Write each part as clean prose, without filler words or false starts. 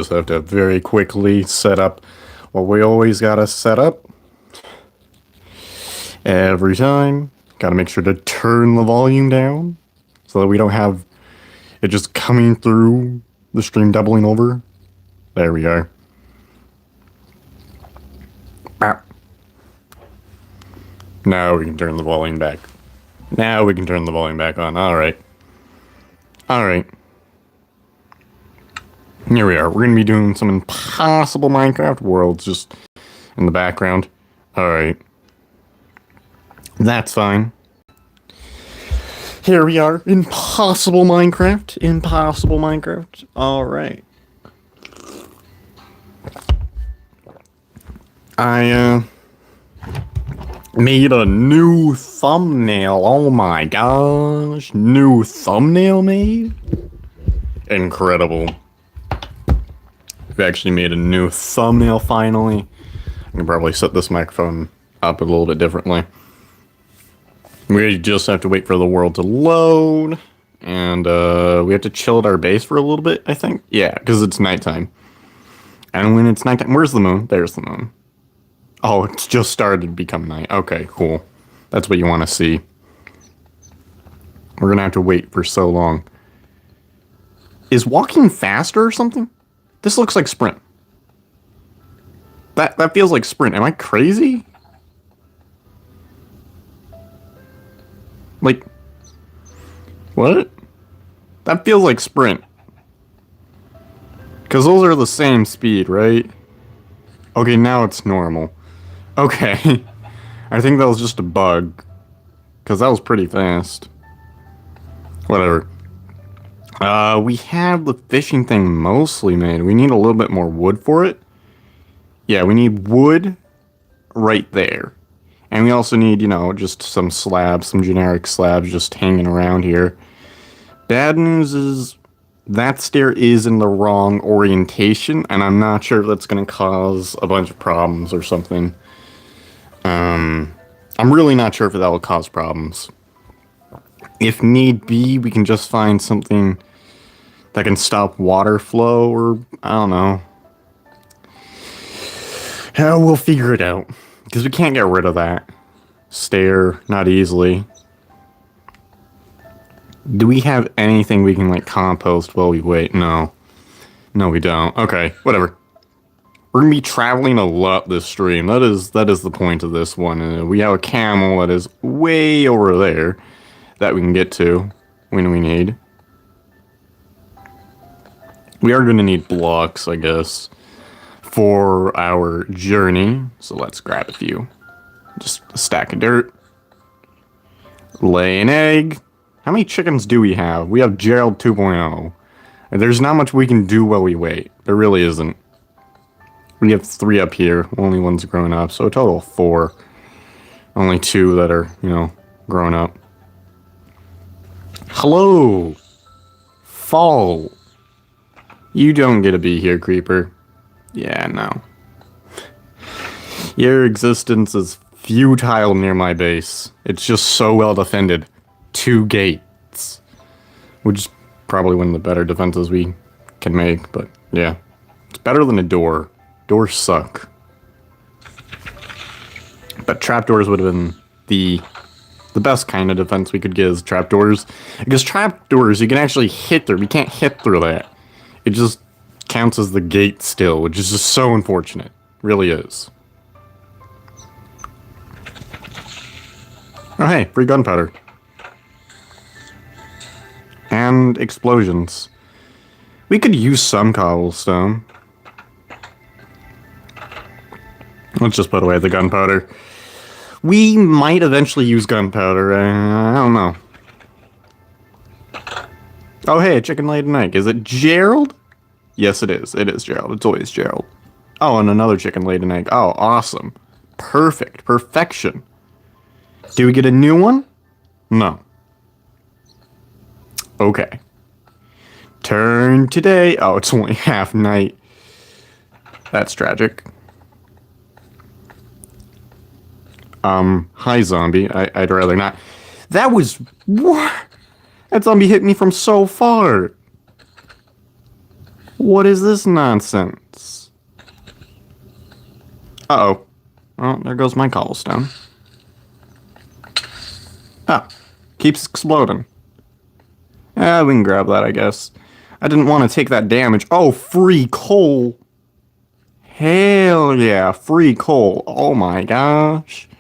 just have to very quickly set up what we always gotta set up every time. Gotta make sure to turn the volume down so that we don't have it just coming through the stream doubling over. There we are. Now we can turn the volume back. Now we can turn the volume back on. Alright. Alright. Here we are. We're going to be doing some impossible Minecraft worlds just in the background. Alright. That's fine. Here we are. Impossible Minecraft. Impossible Minecraft. Alright. I made a new thumbnail. Oh my gosh. New thumbnail made? Incredible. We've actually made a new thumbnail finally. I can probably set this microphone up a little bit differently. We just have to wait for the world to load. And we have to chill at our base for a little bit, I think. Yeah, because it's nighttime. And when it's nighttime... Where's the moon? There's the moon. Oh, it's just started to become night. Okay, cool. That's what you want to see. We're going to have to wait for so long. Is walking faster or something? This looks like sprint. That feels like sprint. Am I crazy? Like... What? That feels like sprint. Because those are the same speed, right? Okay, now it's normal. Okay. I think that was just a bug. Because that was pretty fast. Whatever. We have the fishing thing mostly made. We need a little bit more wood for it. Yeah, we need wood right there. And we also need, you know, just some slabs, some generic slabs just hanging around here. Bad news is that stair is in the wrong orientation, and I'm not sure if that's going to cause a bunch of problems or something. I'm really not sure if that will cause problems. If need be, we can just find something that can stop water flow, or I don't know. We'll figure it out. Because we can't get rid of that stair, not easily. Do we have anything we can, like, compost while we wait? No. No, we don't. Okay, whatever. We're gonna be traveling a lot this stream. That is the point of this one. We have a camel that is way over there that we can get to when we need. We are gonna need blocks, I guess, for our journey. So let's grab a few. Just a stack of dirt. Lay an egg. How many chickens do we have? We have Gerald 2.0. There's not much we can do while we wait. There really isn't. We have 3 up here. Only one's grown up, so a total of 4. Only 2 that are, you know, grown up. Hello! Fall. You don't get to be here, creeper. Yeah, no. Your existence is futile near my base. It's just so well defended. 2 gates. Which is probably one of the better defenses we can make, but yeah. It's better than a door. Doors suck. But trapdoors would have been the best kind of defense we could get is trapdoors. Because trapdoors, you can actually hit through. We can't hit through that. It just counts as the gate still, which is just so unfortunate. Really is. Oh hey, free gunpowder. And explosions. We could use some cobblestone. Let's just put away the gunpowder. We might eventually use gunpowder. I don't know. Oh hey, a chicken laid an egg. Is it Gerald? Yes, it is. It is Gerald. It's always Gerald. Oh, and another chicken laid an egg. Oh, awesome. Perfect. Perfection. Do we get a new one? No. Okay. Turn today. Oh, it's only half night. That's tragic. Hi, zombie. I'd rather not. That was... What? That zombie hit me from so far. What is this nonsense? Uh-oh. Well, there goes my cobblestone. Ah, keeps exploding. Yeah, we can grab that, I guess. I didn't want to take that damage. Oh, free coal. Hell yeah, free coal. Oh my gosh.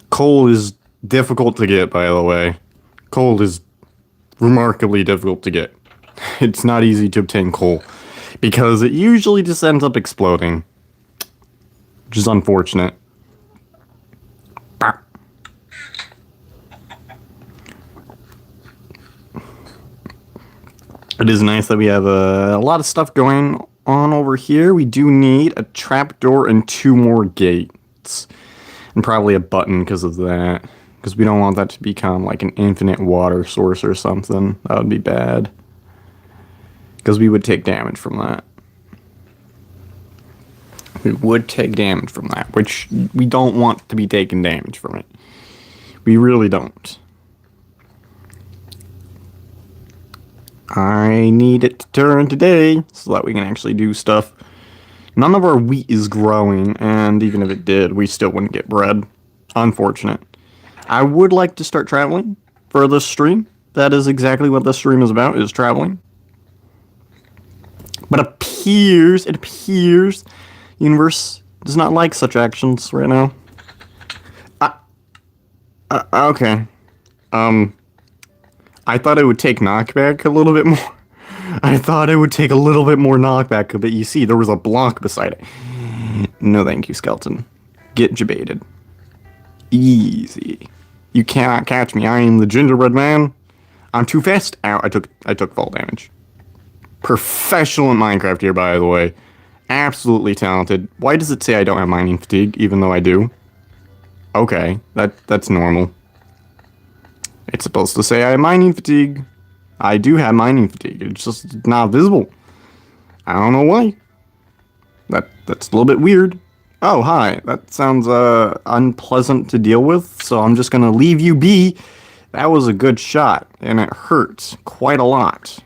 Coal is difficult to get, by the way. Coal is remarkably difficult to get. It's not easy to obtain coal because it usually just ends up exploding, which is unfortunate. It is nice that we have a lot of stuff going on over here. We do need a trapdoor and 2 more gates. And probably a button because of that. Because we don't want that to become like an infinite water source or something. That would be bad. Because we would take damage from that. We would take damage from that. Which we don't want to be taking damage from it. We really don't. I need it to turn today so that we can actually do stuff. None of our wheat is growing, and even if it did, we still wouldn't get bread. Unfortunate. I would like to start traveling for this stream. That is exactly what this stream is about, is traveling. But it appears, the universe does not like such actions right now. Okay. I thought it would take knockback a little bit more. I thought it would take a little bit more knockback, but you see, there was a block beside it. No thank you, skeleton. Get jebaited. Easy. You cannot catch me. I am the gingerbread man. I'm too fast. Ow, I took fall damage. Professional in Minecraft here, by the way. Absolutely talented. Why does it say I don't have mining fatigue, even though I do? Okay, that's normal. It's supposed to say I have mining fatigue. I do have mining fatigue. It's just not visible. I don't know why. That's a little bit weird. Oh, hi. That sounds unpleasant to deal with, so I'm just gonna leave you be. That was a good shot, and it hurts quite a lot.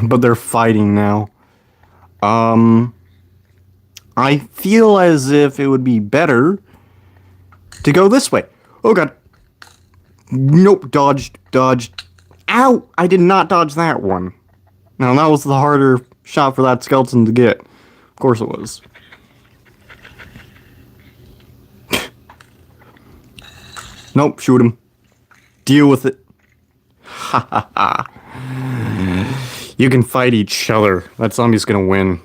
But they're fighting now. I feel as if it would be better to go this way. Oh god. Nope, dodged. Ow! I did not dodge that one. Now that was the harder shot for that skeleton to get. Of course it was. Nope, shoot him. Deal with it. Ha ha ha. You can fight each other. That zombie's gonna win.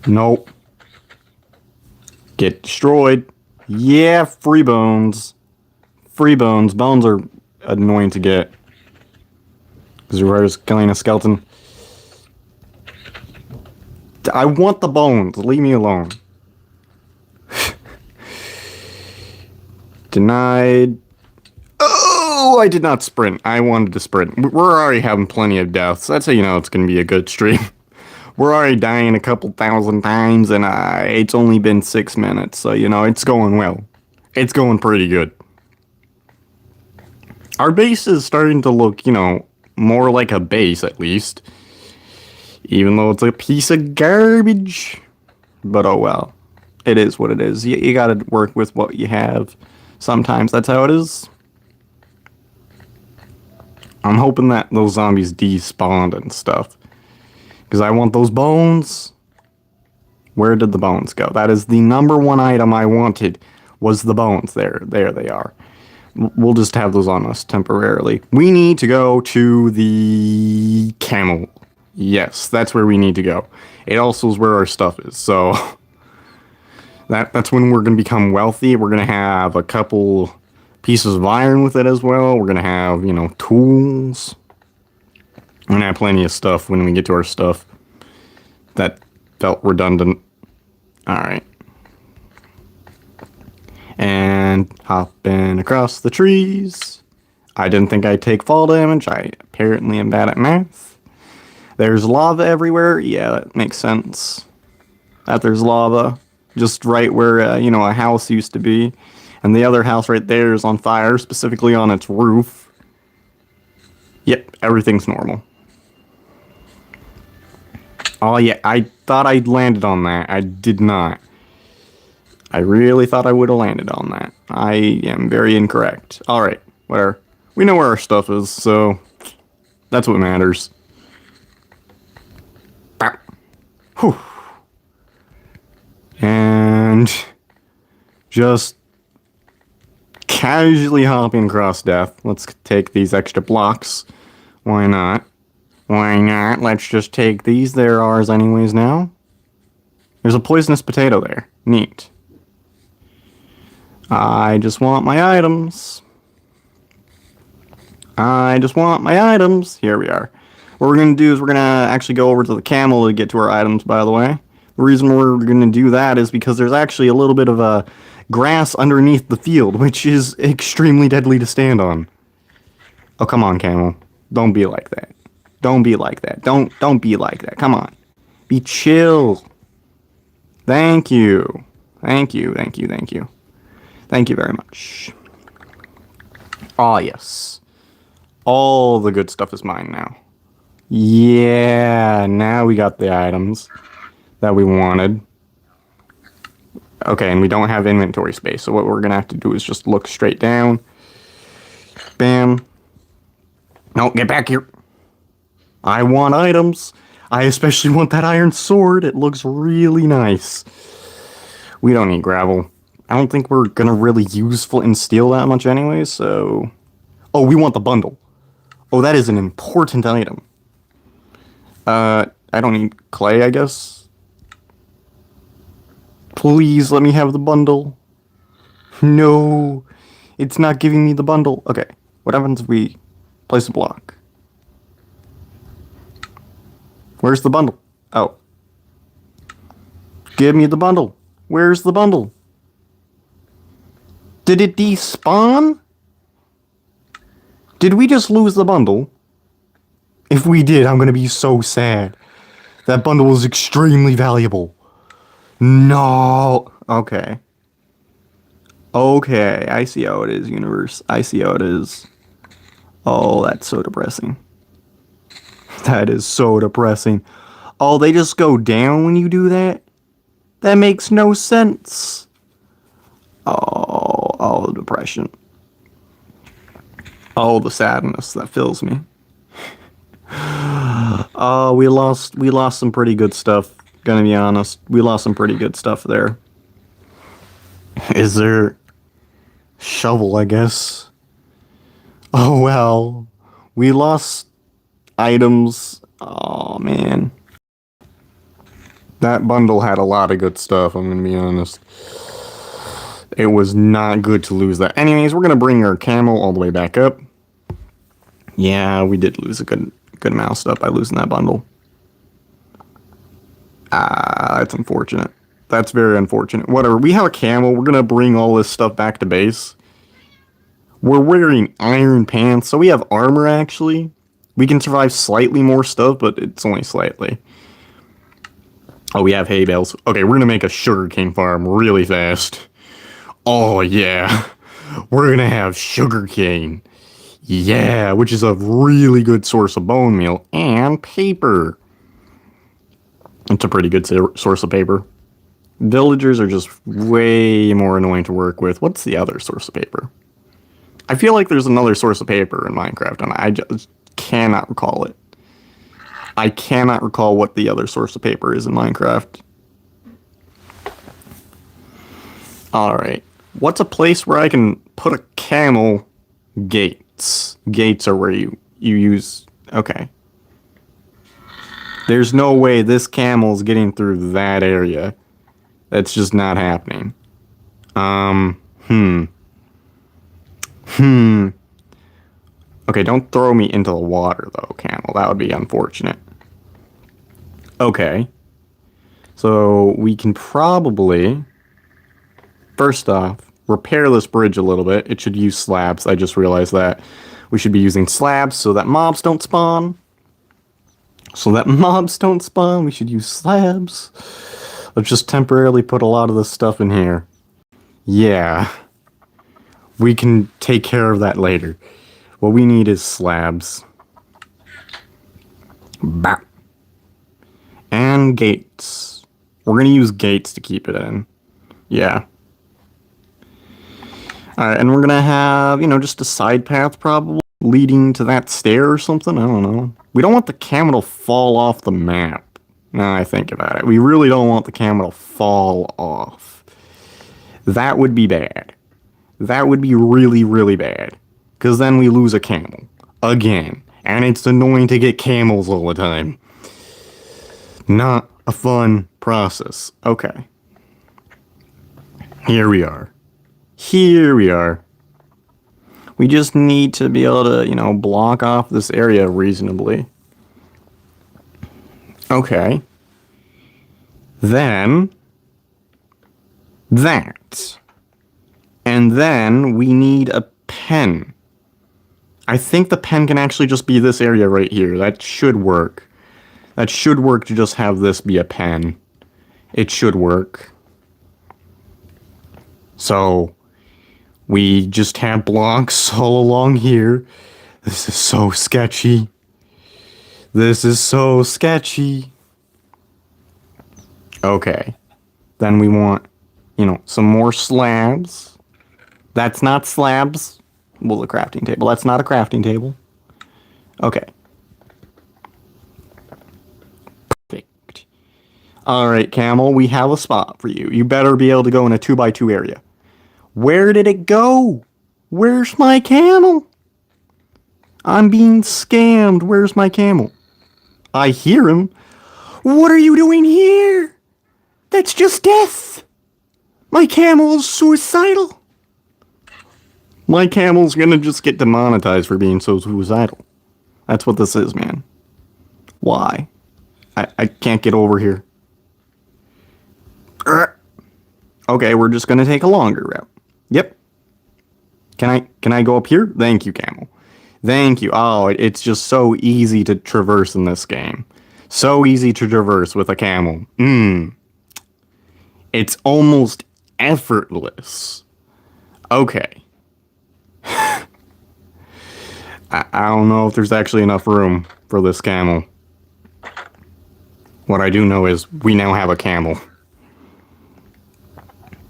Nope. Get destroyed. Yeah, free bones. Free bones. Bones are annoying to get. Because you're just killing a skeleton. I want the bones. Leave me alone. Denied. Oh, I did not sprint. I wanted to sprint. We're already having plenty of deaths. That's how you know it's going to be a good stream. We're already dying a couple thousand times, and it's only been 6 minutes, so, you know, it's going well. It's going pretty good. Our base is starting to look, you know, more like a base, at least. Even though it's a piece of garbage. But oh well. It is what it is. You gotta work with what you have. Sometimes that's how it is. I'm hoping that those zombies despawned and stuff. Because I want those bones. Where did the bones go? That is the #1 item I wanted. Was the bones. There they are. We'll just have those on us temporarily. We need to go to the camel. Yes, that's where we need to go. It also is where our stuff is. So that's when we're going to become wealthy. We're going to have a couple pieces of iron with it as well. We're going to have, you know, tools. We're going to have plenty of stuff when we get to our stuff. That felt redundant. Alright. And hopping across the trees. I didn't think I'd take fall damage. I apparently am bad at math. There's lava everywhere. Yeah, that makes sense. That there's lava. Just right where, you know, a house used to be. And the other house right there is on fire, specifically on its roof. Yep, everything's normal. Oh yeah, I thought I'd landed on that. I did not. I really thought I would have landed on that. I am very incorrect. Alright, whatever. We know where our stuff is, so that's what matters. Whew. And just casually hopping across death. Let's take these extra blocks. Why not? Why not? Let's just take these. They're ours anyways now. There's a poisonous potato there. Neat. I just want my items. I just want my items. Here we are. What we're going to do is we're going to actually go over to the camel to get to our items, by the way. The reason we're going to do that is because there's actually a little bit of grass underneath the field, which is extremely deadly to stand on. Oh, come on, camel. Don't be like that. Don't be like that. Don't be like that. Come on. Be chill. Thank you. Thank you, thank you, thank you. Thank you very much. Ah, yes. All the good stuff is mine now. Yeah, now we got the items that we wanted. Okay, and we don't have inventory space, so what we're gonna have to do is just look straight down. Bam. No, get back here. I want items. I especially want that iron sword. It looks really nice. We don't need gravel. I don't think we're gonna really use flint and steel that much anyway, so... Oh, we want the bundle. Oh, that is an important item. I don't need clay, I guess. Please let me have the bundle. No, it's not giving me the bundle. Okay, what happens if we place a block? Where's the bundle? Oh. Give me the bundle. Where's the bundle? Did it despawn? Did we just lose the bundle? If we did, I'm gonna be so sad. That bundle was extremely valuable. No. Okay. Okay, I see how it is, universe. I see how it is. Oh, that's so depressing. That is so depressing. Oh, they just go down when you do that? That makes no sense. Oh, depression. Oh, the sadness that fills me. Oh, we lost some pretty good stuff. Gonna be honest, we lost some pretty good stuff there. Is there shovel, I guess? Oh well, we lost items. Oh man, that bundle had a lot of good stuff. I'm gonna be honest. It was not good to lose that. Anyways, we're gonna bring our camel all the way back up. Yeah, we did lose a good amount of stuff by losing that bundle. That's unfortunate. That's very unfortunate. Whatever, we have a camel. We're gonna bring all this stuff back to base. We're wearing iron pants, so we have armor actually. We can survive slightly more stuff, but it's only slightly. Oh, we have hay bales. Okay, we're gonna make a sugarcane farm really fast. Oh yeah, we're gonna have sugarcane. Yeah, which is a really good source of bone meal and paper. It's a pretty good source of paper. Villagers are just way more annoying to work with. What's the other source of paper? I feel like there's another source of paper in Minecraft, and I just cannot recall it. I cannot recall what the other source of paper is in Minecraft. Alright. What's a place where I can put a camel? Gates. Gates are where you use... Okay. There's no way this camel's getting through that area. That's just not happening. Okay, don't throw me into the water, though, camel. That would be unfortunate. Okay. So, we can probably... First off, repair this bridge a little bit. It should use slabs. I just realized that. We should be using slabs so that mobs don't spawn. We should use slabs. Let's just temporarily put a lot of this stuff in here. Yeah. We can take care of that later. What we need is slabs. Bah. And gates. We're going to use gates to keep it in. Yeah. Alright, and we're going to have, just a side path probably leading to that stair or something. I don't know. We don't want the camel to fall off the map. Now I think about it. We really don't want the camel to fall off. That would be bad. That would be really, really bad. Because then we lose a camel. Again. And it's annoying to get camels all the time. Not a fun process. Okay. Here we are. Here we are. We just need to be able to, block off this area reasonably. Okay. Then that. And then we need a pen. I think the pen can actually just be this area right here. That should work. That should work to just have this be a pen. It should work. So, we just have blocks all along here. This is so sketchy. This is so sketchy. Okay. Then we want, some more slabs. That's not slabs. Well, the crafting table. That's not a crafting table. Okay. Perfect. Alright, camel, we have a spot for you. You better be able to go in a 2x2 area. Where did it go? Where's my camel? I'm being scammed. Where's my camel? I hear him. What are you doing here? That's just death. My camel's suicidal. My camel's gonna just get demonetized for being so suicidal. That's what this is, man. Why? I can't get over here. Okay, we're just gonna take a longer route. Yep. Can I go up here? Thank you, camel. Thank you. Oh, it's just so easy to traverse in this game. So easy to traverse with a camel. It's almost effortless. Okay. I don't know if there's actually enough room for this camel. What I do know is we now have a camel.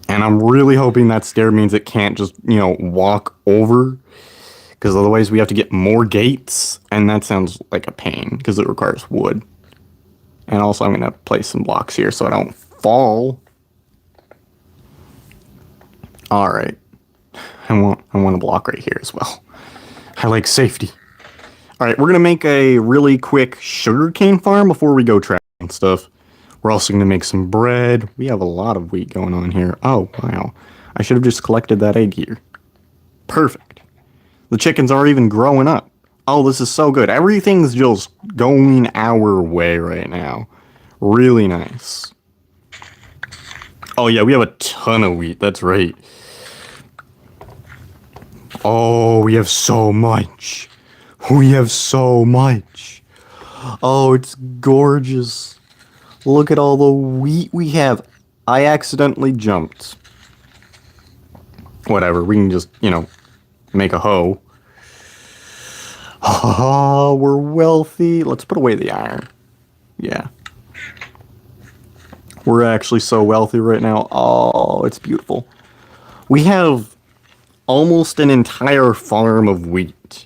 And I'm really hoping that stair means it can't just, walk over. Because otherwise we have to get more gates. And that sounds like a pain because it requires wood. And also I'm going to place some blocks here so I don't fall. Alright. I want a block right here as well. I like safety. Alright, we're going to make a really quick sugarcane farm before we go trapping and stuff. We're also going to make some bread. We have a lot of wheat going on here. Oh, wow. I should have just collected that egg here. Perfect. The chickens are even growing up. Oh, this is so good. Everything's just going our way right now. Really nice. Oh, yeah, we have a ton of wheat. That's right. Oh, we have so much. We have so much. Oh, it's gorgeous. Look at all the wheat we have. I accidentally jumped. Whatever, we can just, make a hoe. Oh, we're wealthy. Let's put away the iron. Yeah. We're actually so wealthy right now. Oh, it's beautiful. We have almost an entire farm of wheat.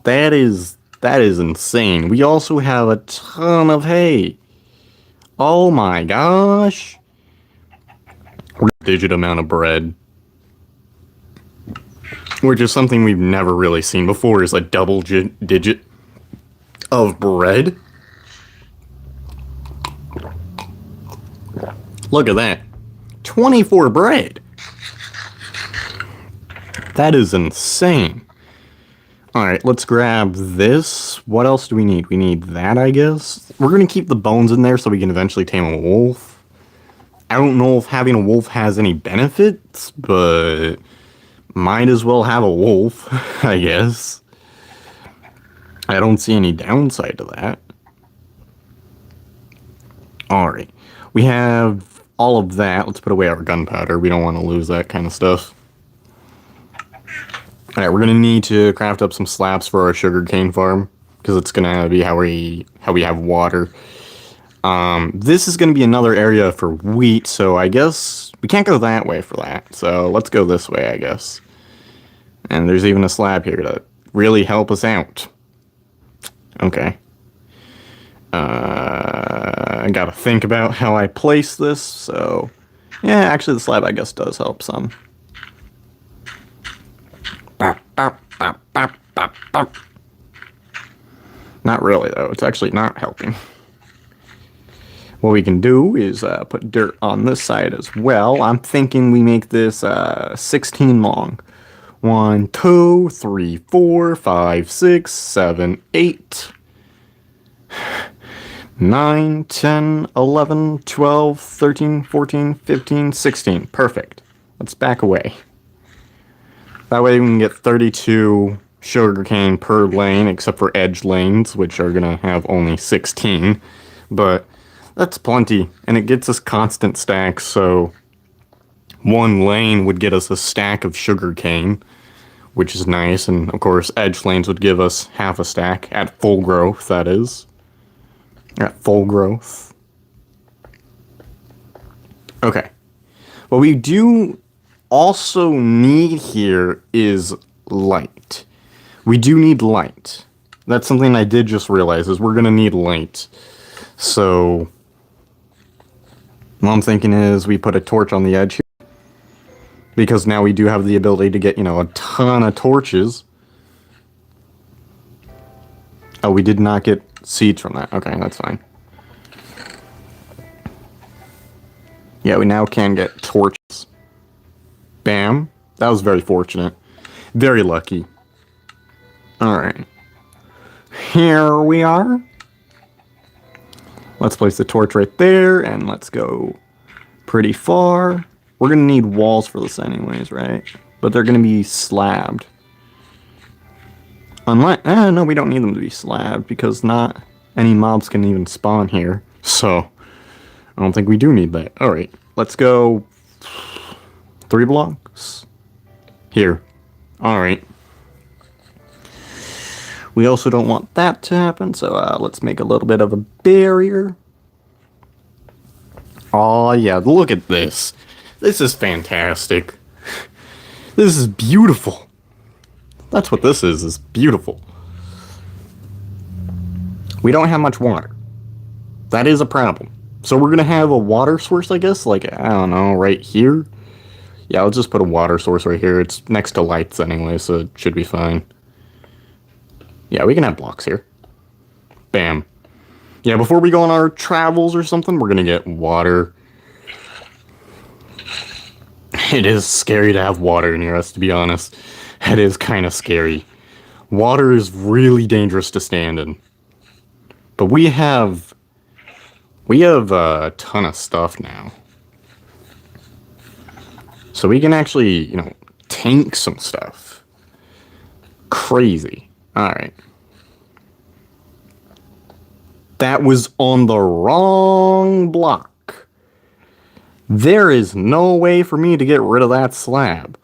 That is insane. We also have a ton of hay. Oh my gosh. Digit amount of bread. Which is something we've never really seen before, is a double digit of bread. Look at that. 24 bread. That is insane. Alright, let's grab this. What else do we need? We need that, I guess. We're going to keep the bones in there so we can eventually tame a wolf. I don't know if having a wolf has any benefits, but might as well have a wolf, I guess. I don't see any downside to that. Alright, we have all of that. Let's put away our gunpowder. We don't want to lose that kind of stuff. Alright, we're going to need to craft up some slabs for our sugarcane farm, because it's gonna be how we have water. This is gonna be another area for wheat, so I guess we can't go that way for that. So let's go this way, I guess. And there's even a slab here to really help us out. Okay. I gotta think about how I place this, so... Yeah, actually the slab, I guess, does help some. Not really, though. It's actually not helping. What we can do is put dirt on this side as well. I'm thinking we make this 16 long. 1, 2, 3, 4, 5, 6, 7, 8, 9, 10, 11, 12, 13, 14, 15, 16. Perfect. Let's back away. That way we can get 32 sugarcane per lane, except for edge lanes, which are going to have only 16. But that's plenty, and it gets us constant stacks, so one lane would get us a stack of sugarcane, which is nice, and of course edge lanes would give us half a stack, at full growth, that is. At full growth. Okay. What we do also need here is light. We do need light. That's something I did just realize, is we're going to need light. So what I'm thinking is we put a torch on the edge here, because now we do have the ability to get, a ton of torches. Oh, we did not get seeds from that. Okay, that's fine. Yeah, we now can get torches. Bam. That was very fortunate. Very lucky. Alright. Here we are. Let's place the torch right there, and let's go pretty far. We're going to need walls for this anyways, right? But they're going to be slabbed. Unless, no, we don't need them to be slabbed, because not any mobs can even spawn here. So, I don't think we do need that. Alright, let's go 3 blocks. Here. Alright. We also don't want that to happen, so let's make a little bit of a barrier. Oh yeah, look at this. This is fantastic. This is beautiful. That's what this is beautiful. We don't have much water. That is a problem. So we're going to have a water source, I guess, like, I don't know, right here? Yeah, I'll just put a water source right here. It's next to lights anyway, so it should be fine. Yeah, we can have blocks here. Bam. Yeah, before we go on our travels or something, we're going to get water. It is scary to have water near us, to be honest. It is kind of scary. Water is really dangerous to stand in. But we have a ton of stuff now. So we can actually, tank some stuff. Crazy. Alright. That was on the wrong block. There is no way for me to get rid of that slab.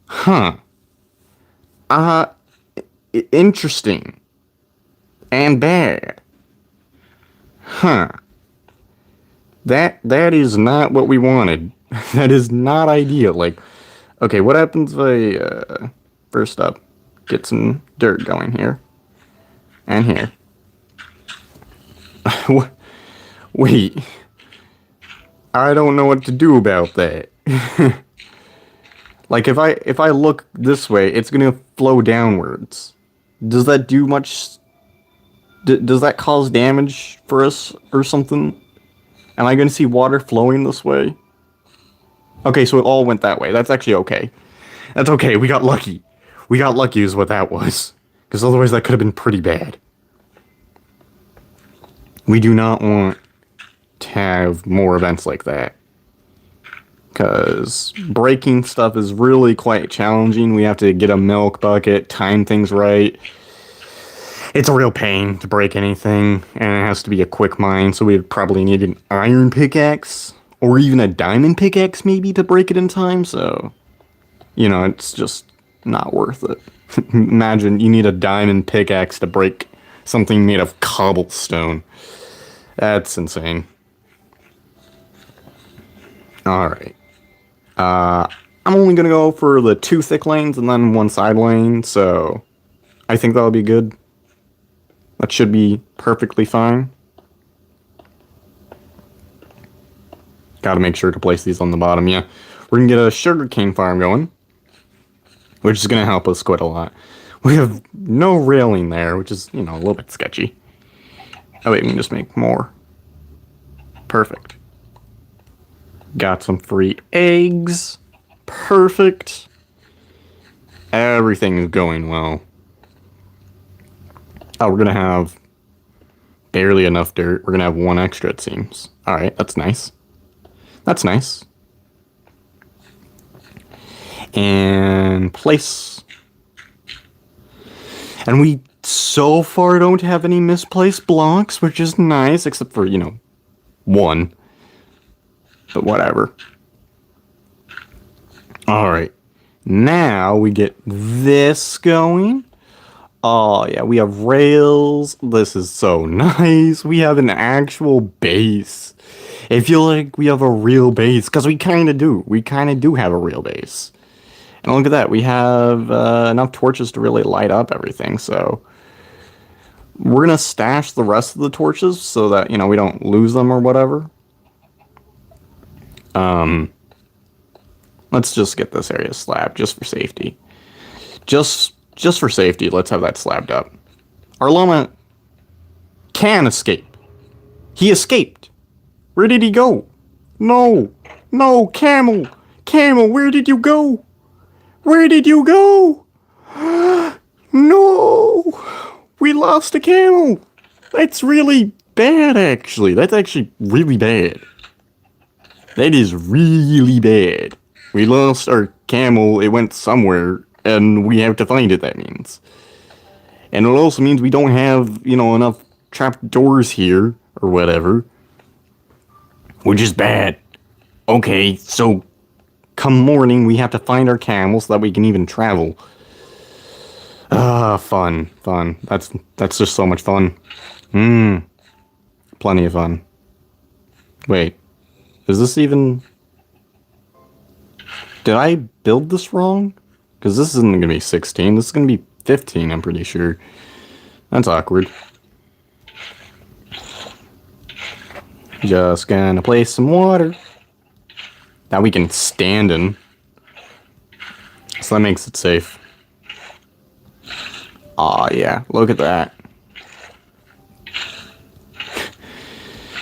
Huh. Interesting. And bad. Huh. That is not what we wanted. That is not ideal. Like, okay, what happens if I, first up, get some dirt going here. And here. Wait. I don't know what to do about that. Like, if I look this way, it's gonna flow downwards. Does that do much... does that cause damage for us or something? Am I gonna see water flowing this way? Okay, so it all went that way. That's actually okay. That's okay, we got lucky. We got lucky is what that was. Because otherwise that could have been pretty bad. We do not want to have more events like that. Because breaking stuff is really quite challenging. We have to get a milk bucket, time things right. It's a real pain to break anything, and it has to be a quick mine, so we'd probably need an iron pickaxe, or even a diamond pickaxe maybe to break it in time, so, it's just not worth it. Imagine you need a diamond pickaxe to break Something made of cobblestone. That's insane. Alright. I'm only gonna go for the 2 thick lanes and then 1 side lane, so I think that'll be good. That should be perfectly fine. Gotta make sure to place these on the bottom, yeah. We're gonna get a sugarcane farm going, which is gonna help us quite a lot. We have no railing there, which is, you know, a little bit sketchy. Oh wait, we can just make more. Perfect. Got some free eggs. Perfect. Everything is going well. Oh, we're gonna have barely enough dirt. We're gonna have 1 extra, it seems. Alright, that's nice. That's nice. And place. And we so far don't have any misplaced blocks, which is nice, except for, you know, 1. But whatever. Alright. Now we get this going. Oh, yeah, we have rails. This is so nice. We have an actual base. I feel like we have a real base, because we kind of do. We kind of do have a real base. And look at that. We have enough torches to really light up everything, so we're going to stash the rest of the torches so that, you know, we don't lose them or whatever. Let's just get this area slabbed, just for safety. Just for safety, let's have that slabbed up. Our llama can escape. He escaped. Where did he go? No. No, camel. Camel, where did you go? Where did you go? No. We lost a camel. That's really bad, actually. That's actually really bad. That is really bad. We lost our camel. It went somewhere, and we have to find it, that means. And it also means we don't have, you know, enough trapped doors here, or whatever. Which is bad. Okay, so come morning, we have to find our camel so that we can even travel. Fun. That's just so much fun. Plenty of fun. Wait. Is this even... Did I build this wrong? Because this isn't going to be 16. This is going to be 15, I'm pretty sure. That's awkward. Just gonna place some water that we can stand in. So that makes it safe. Aw, yeah. Look at that.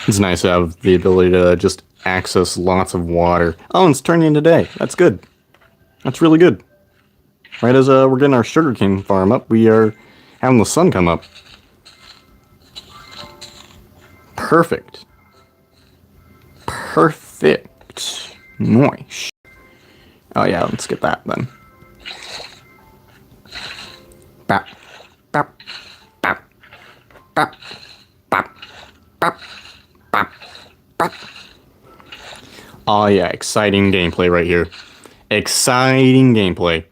It's nice to have the ability to just access lots of water. Oh, and it's turning into day. That's good. That's really good. Right as we're getting our sugarcane farm up, we are having the sun come up. Perfect. Perfect. Nice. Oh yeah, let's get that then. Bap. Bap. Bap. Bap. Bap. Bap. Bap. Bap. Oh yeah, exciting gameplay right here. Exciting gameplay.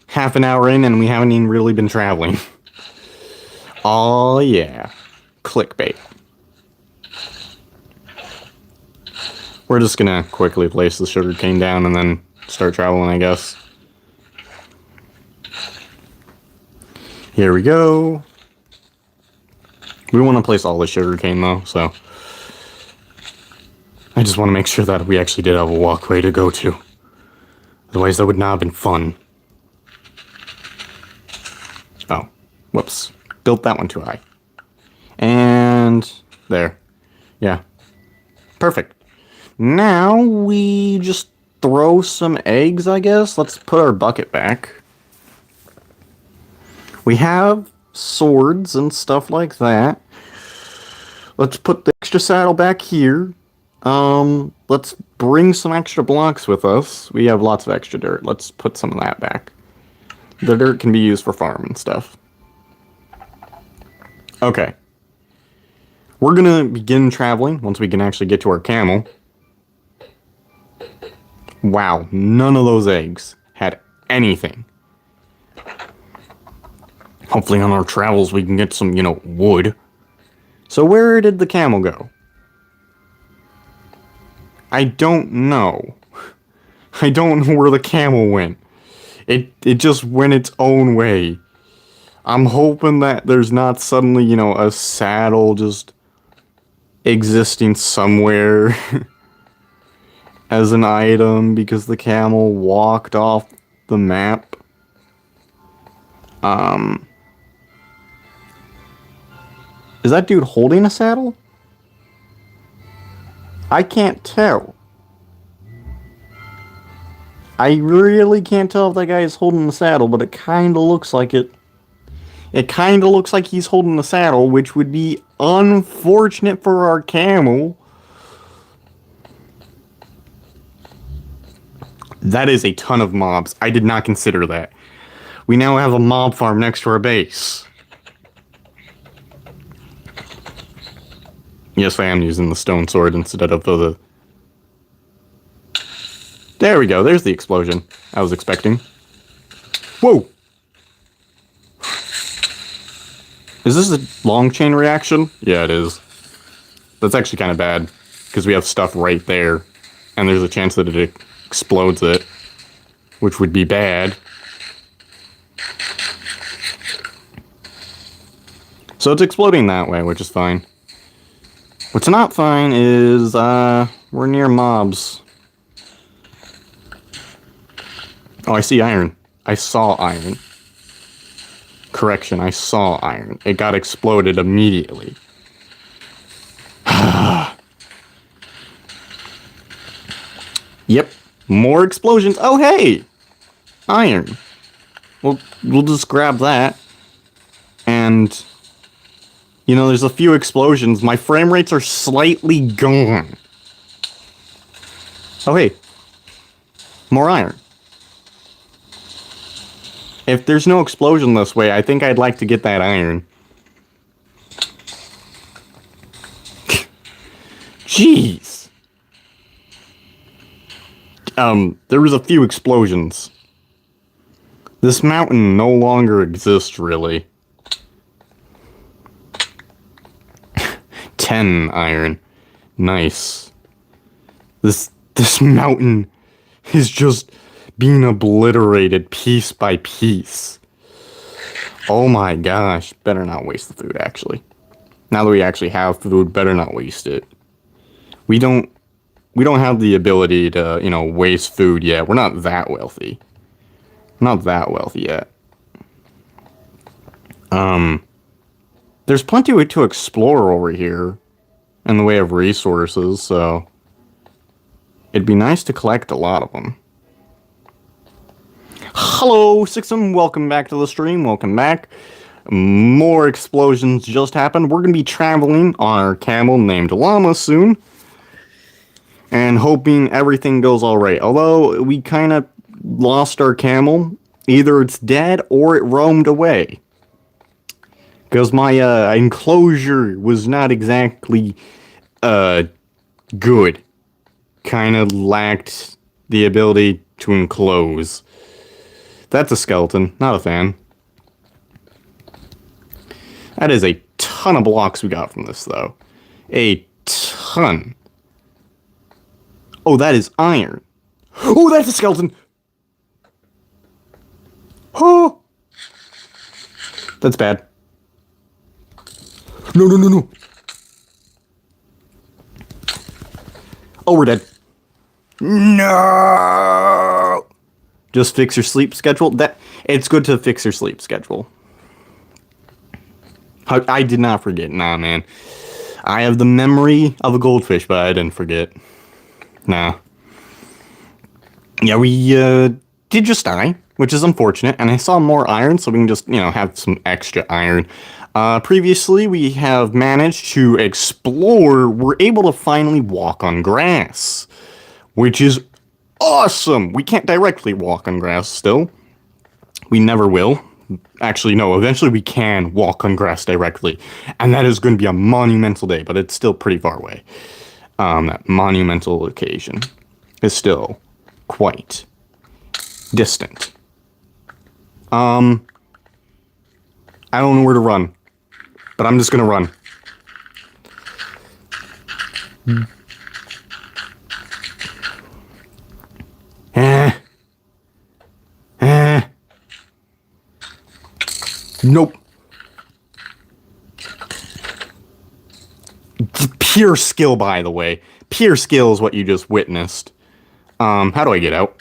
Half an hour in and we haven't even really been traveling. Oh yeah. Clickbait. We're just gonna quickly place the sugarcane down and then start traveling, I guess. Here we go. We want to place all the sugarcane though, so I just want to make sure that we actually did have a walkway to go to. Otherwise that would not have been fun. Oh, whoops. Built that one too high. And there. Yeah. Perfect. Now we just throw some eggs, I guess. Let's put our bucket back. We have swords and stuff like that. Let's put the extra saddle back here. Let's bring some extra blocks with us. We have lots of extra dirt. Let's put some of that back. The dirt can be used for farm and stuff. Okay. We're gonna begin traveling once we can actually get to our camel. Wow, none of those eggs had anything. Hopefully on our travels we can get some, you know, wood. So where did the camel go? I don't know. I don't know where the camel went. It just went its own way. I'm hoping that there's not suddenly, you know, a saddle just existing somewhere as an item because the camel walked off the map. Is that dude holding a saddle? I can't tell. I really can't tell if that guy is holding the saddle, but it kind of looks like it. It kind of looks like he's holding the saddle, which would be unfortunate for our camel. That is a ton of mobs. I did not consider that. We now have a mob farm next to our base. Yes, I am using the stone sword instead of the... There we go. There's the explosion I was expecting. Whoa! Is this a long chain reaction? Yeah, it is. That's actually kind of bad, because we have stuff right there, and there's a chance that it explodes it, which would be bad. So it's exploding that way, which is fine. What's not fine is, we're near mobs. Oh, I see iron. I saw iron. Correction, I saw iron. It got exploded immediately. Yep, more explosions. Oh, hey! Iron. Well, we'll just grab that. And... you know, there's a few explosions. My frame rates are slightly gone. Oh, hey. More iron. If there's no explosion this way, I think I'd like to get that iron. Jeez. There was a few explosions. This mountain no longer exists, really. 10 iron. Nice. This mountain is just being obliterated piece by piece. Oh my gosh. Better not waste the food, actually. Now that we actually have food, better not waste it. We don't have the ability to, you know, waste food yet. We're not that wealthy. Not that wealthy yet. There's plenty to explore over here in the way of resources, so it'd be nice to collect a lot of them. Hello, Sixum. Welcome back to the stream. Welcome back. More explosions just happened. We're going to be traveling on our camel named Llama soon. And hoping everything goes alright. Although, we kind of lost our camel. Either it's dead or it roamed away. Because my enclosure was not exactly good. Kind of lacked the ability to enclose. That's a skeleton, not a fan. That is a ton of blocks we got from this, though. A ton. Oh, that is iron. Oh, that's a skeleton! Oh! That's bad. No, no, no, no. Oh, we're dead. No! Just fix your sleep schedule. It's good to fix your sleep schedule. I did not forget. Nah, man. I have the memory of a goldfish, but I didn't forget. Nah. Yeah, we did just die, which is unfortunate. And I saw more iron, so we can just, you know, have some extra iron. Previously, we have managed to explore. We're able to finally walk on grass, which is awesome. We can't directly walk on grass still. We never will. Actually, no, eventually we can walk on grass directly. And that is going to be a monumental day, but it's still pretty far away. That monumental occasion is still quite distant. I don't know where to run. But I'm just gonna run. Nope. Pure skill, by the way. Pure skill is what you just witnessed. How do I get out?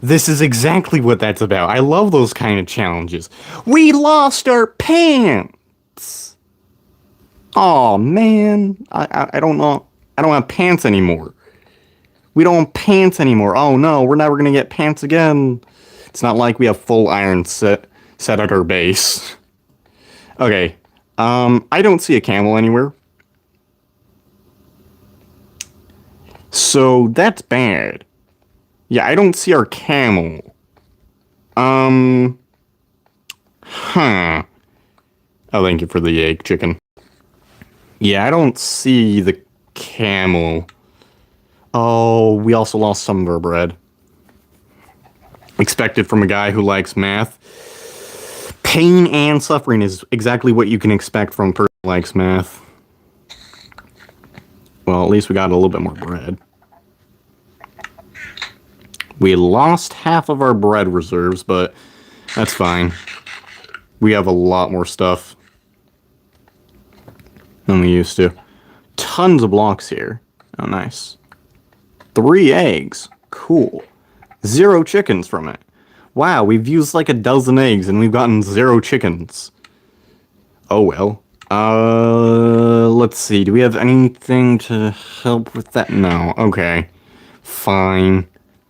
This is exactly what that's about. I love those kind of challenges. We lost our pants! Oh man. I don't know. I don't have pants anymore. We don't have pants anymore. Oh no, we're never gonna get pants again. It's not like we have full iron set at our base. Okay. I don't see a camel anywhere. So that's bad. Yeah, I don't see our camel. Huh. Oh, thank you for the egg chicken. Yeah, I don't see the camel. Oh, we also lost some of our bread. Expected from a guy who likes math. Pain and suffering is exactly what you can expect from a person who likes math. Well, at least we got a little bit more bread. We lost half of our bread reserves, but that's fine. We have a lot more stuff than we used to. Tons of blocks here. Oh, nice. 3 eggs. Cool. 0 chickens from it. Wow, we've used like a dozen eggs and we've gotten 0 chickens. Oh well. Let's see. Do we have anything to help with that? No. Okay. Fine.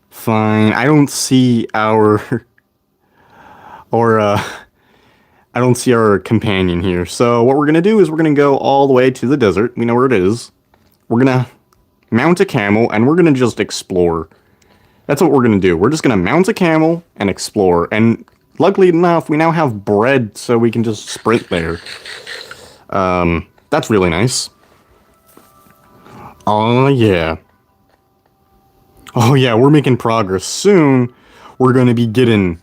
Fine. I don't see our... I don't see our companion here. So what we're going to do is we're going to go all the way to the desert. We know where it is. We're going to mount a camel and we're going to just explore. That's what we're going to do. We're just going to mount a camel and explore. And luckily enough, we now have bread so we can just sprint there. That's really nice. Oh, yeah. Oh, yeah, we're making progress. Soon, we're going to be getting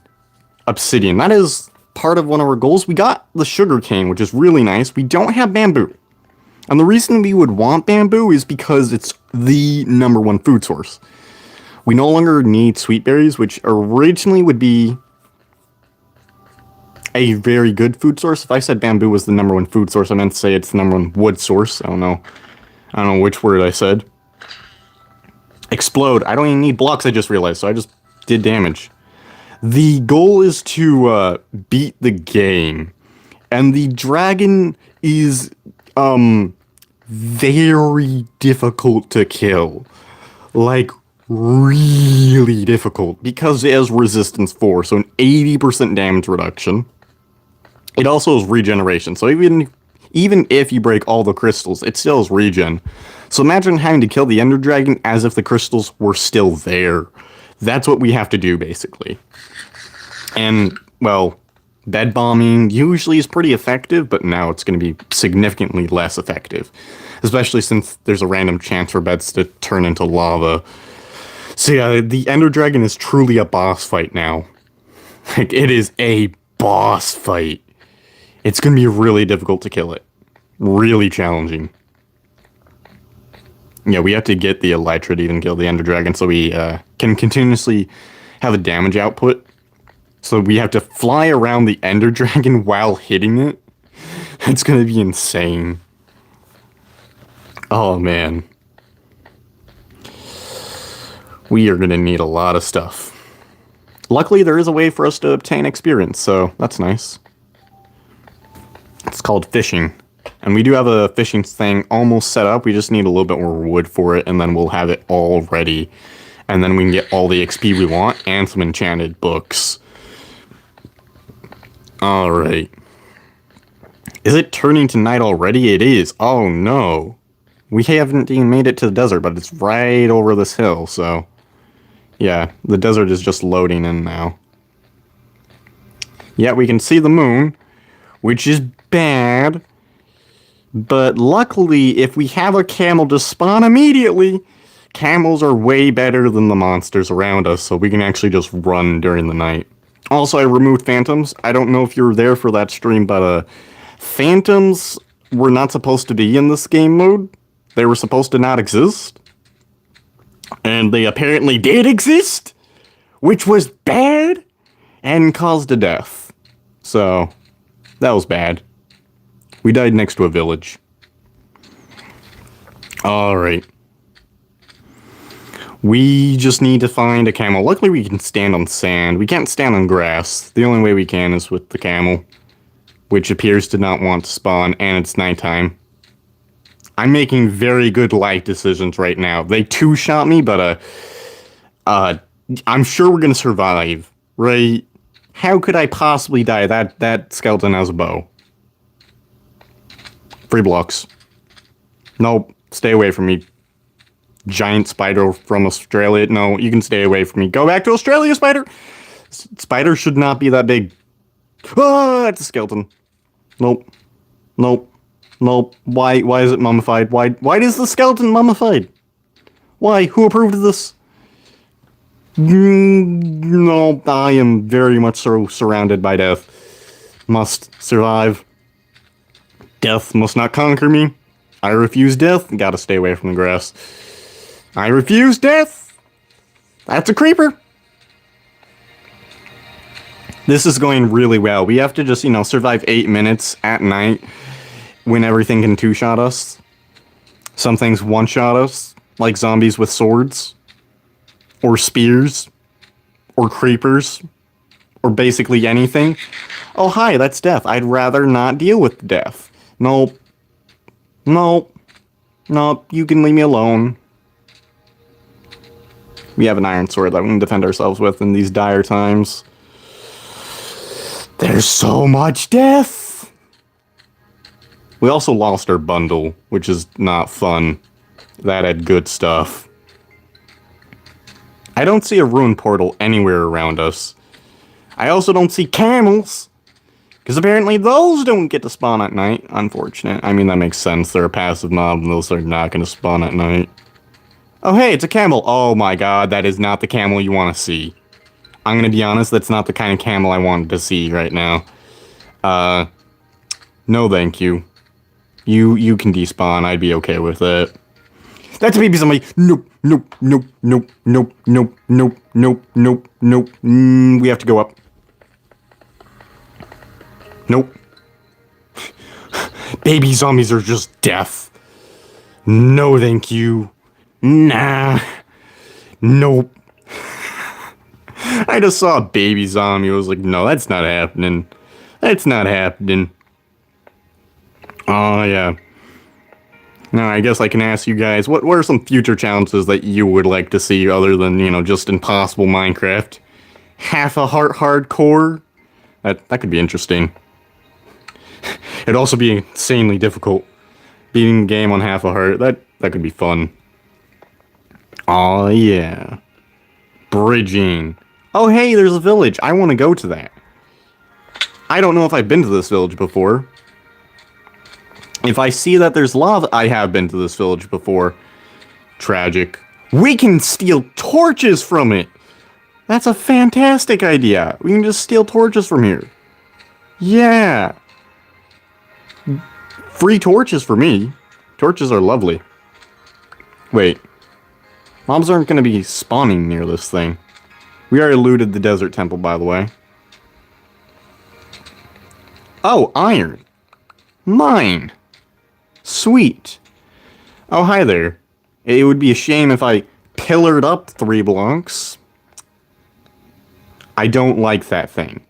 obsidian. That is part of one of our goals. We got the sugar cane, which is really nice. We don't have bamboo. And the reason we would want bamboo is because it's the #1 food source. We no longer need sweet berries, which originally would be a very good food source. If I said bamboo was the #1 food source, I meant to say it's the #1 wood source. I don't know which word I said. Explode. I don't even need blocks, I just realized, so I just did damage. The goal is to beat the game. And the dragon is very difficult to kill. Like, really difficult, because it has resistance 4, so an 80% damage reduction. It also has regeneration, so even if you break all the crystals, it still has regen. So imagine having to kill the Ender Dragon as if the crystals were still there. That's what we have to do, basically. And, well, bed bombing usually is pretty effective, but now it's going to be significantly less effective. Especially since there's a random chance for beds to turn into lava. So yeah, the Ender Dragon is truly a boss fight now. Like, it is a boss fight. It's going to be really difficult to kill it. Really challenging. Yeah, we have to get the Elytra to even kill the Ender Dragon so we can continuously have a damage output. So we have to fly around the Ender Dragon while hitting it. It's going to be insane. Oh, man. We are going to need a lot of stuff. Luckily, there is a way for us to obtain experience, so that's nice. It's called fishing. And we do have a fishing thing almost set up. We just need a little bit more wood for it, and then we'll have it all ready. And then we can get all the XP we want, and some enchanted books. Alright. Is it turning to night already? It is. Oh no. We haven't even made it to the desert, but it's right over this hill, so... yeah, the desert is just loading in now. Yeah, we can see the moon, which is bad. But luckily, if we have a camel to spawn immediately, camels are way better than the monsters around us, so we can actually just run during the night. Also, I removed phantoms. I don't know if you were there for that stream, but phantoms were not supposed to be in this game mode. They were supposed to not exist. And they apparently did exist, which was bad and caused a death. So, that was bad. We died next to a village. Alright. We just need to find a camel. Luckily, we can stand on sand. We can't stand on grass. The only way we can is with the camel, which appears to not want to spawn, and it's nighttime. I'm making very good life decisions right now. They two-shot me, but, I'm sure we're gonna survive, right? How could I possibly die? That skeleton has a bow. Free blocks. Nope. Stay away from me. Giant spider from Australia. No, you can stay away from me. Go back to Australia, spider! Spiders should not be that big. Ah, it's a skeleton. Nope. Nope. Nope. Why is it mummified? Why is the skeleton mummified? Why? Who approved of this? No, I am very much so surrounded by death. Must survive. Death must not conquer me. I refuse death. Gotta stay away from the grass. I refuse death! That's a creeper! This is going really well. We have to just, survive 8 minutes at night when everything can two-shot us. Some things one-shot us, like zombies with swords, or spears, or creepers, or basically anything. Oh, hi, that's death. I'd rather not deal with death. Nope. Nope. Nope, you can leave me alone. We have an iron sword that we can defend ourselves with in these dire times. There's so much death! We also lost our bundle, which is not fun. That had good stuff. I don't see a ruined portal anywhere around us. I also don't see camels! Because apparently those don't get to spawn at night. Unfortunate. I mean, that makes sense. They're a passive mob, and those are not going to spawn at night. Oh, hey, it's a camel. Oh my god, that is not the camel you want to see. I'm going to be honest, that's not the kind of camel I wanted to see right now. No thank you. You can despawn, I'd be okay with it. That's a baby zombie. Nope, nope, nope, nope, nope, nope, nope, nope, nope, nope. We have to go up. Nope. Baby zombies are just death. No thank you. Nah. Nope. I just saw a baby zombie. I was like, no, that's not happening. That's not happening. Oh, yeah. Now, I guess I can ask you guys, what are some future challenges that you would like to see other than, just impossible Minecraft? Half a heart hardcore? That could be interesting. It'd also be insanely difficult. Beating the game on half a heart, that could be fun. Oh yeah. Bridging. Oh hey, there's a village. I want to go to that. I don't know if I've been to this village before. If I see that there's lava, I have been to this village before. Tragic. We can steal torches from it! That's a fantastic idea. We can just steal torches from here. Yeah. Free torches for me. Torches are lovely. Wait. Mobs aren't going to be spawning near this thing. We already looted the desert temple, by the way. Oh, iron. Mine. Sweet. Oh, hi there. It would be a shame if I pillared up 3 blocks. I don't like that thing.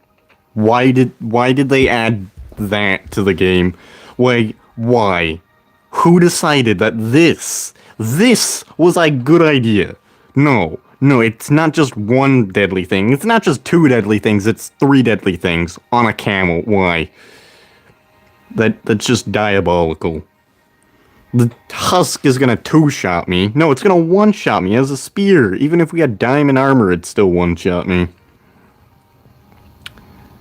Why did they add that to the game? Why? Who decided that this was a good idea? No, it's not just one deadly thing. It's not just 2 deadly things. It's 3 deadly things on a camel. Why? That's just diabolical. The husk is gonna 2-shot me. No, it's gonna 1-shot me as a spear. Even if we had diamond armor, it'd still 1-shot me.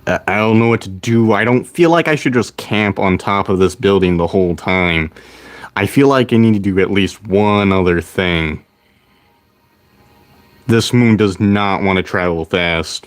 I don't know what to do. I don't feel like I should just camp on top of this building the whole time. I feel like I need to do at least one other thing. This moon does not want to travel fast.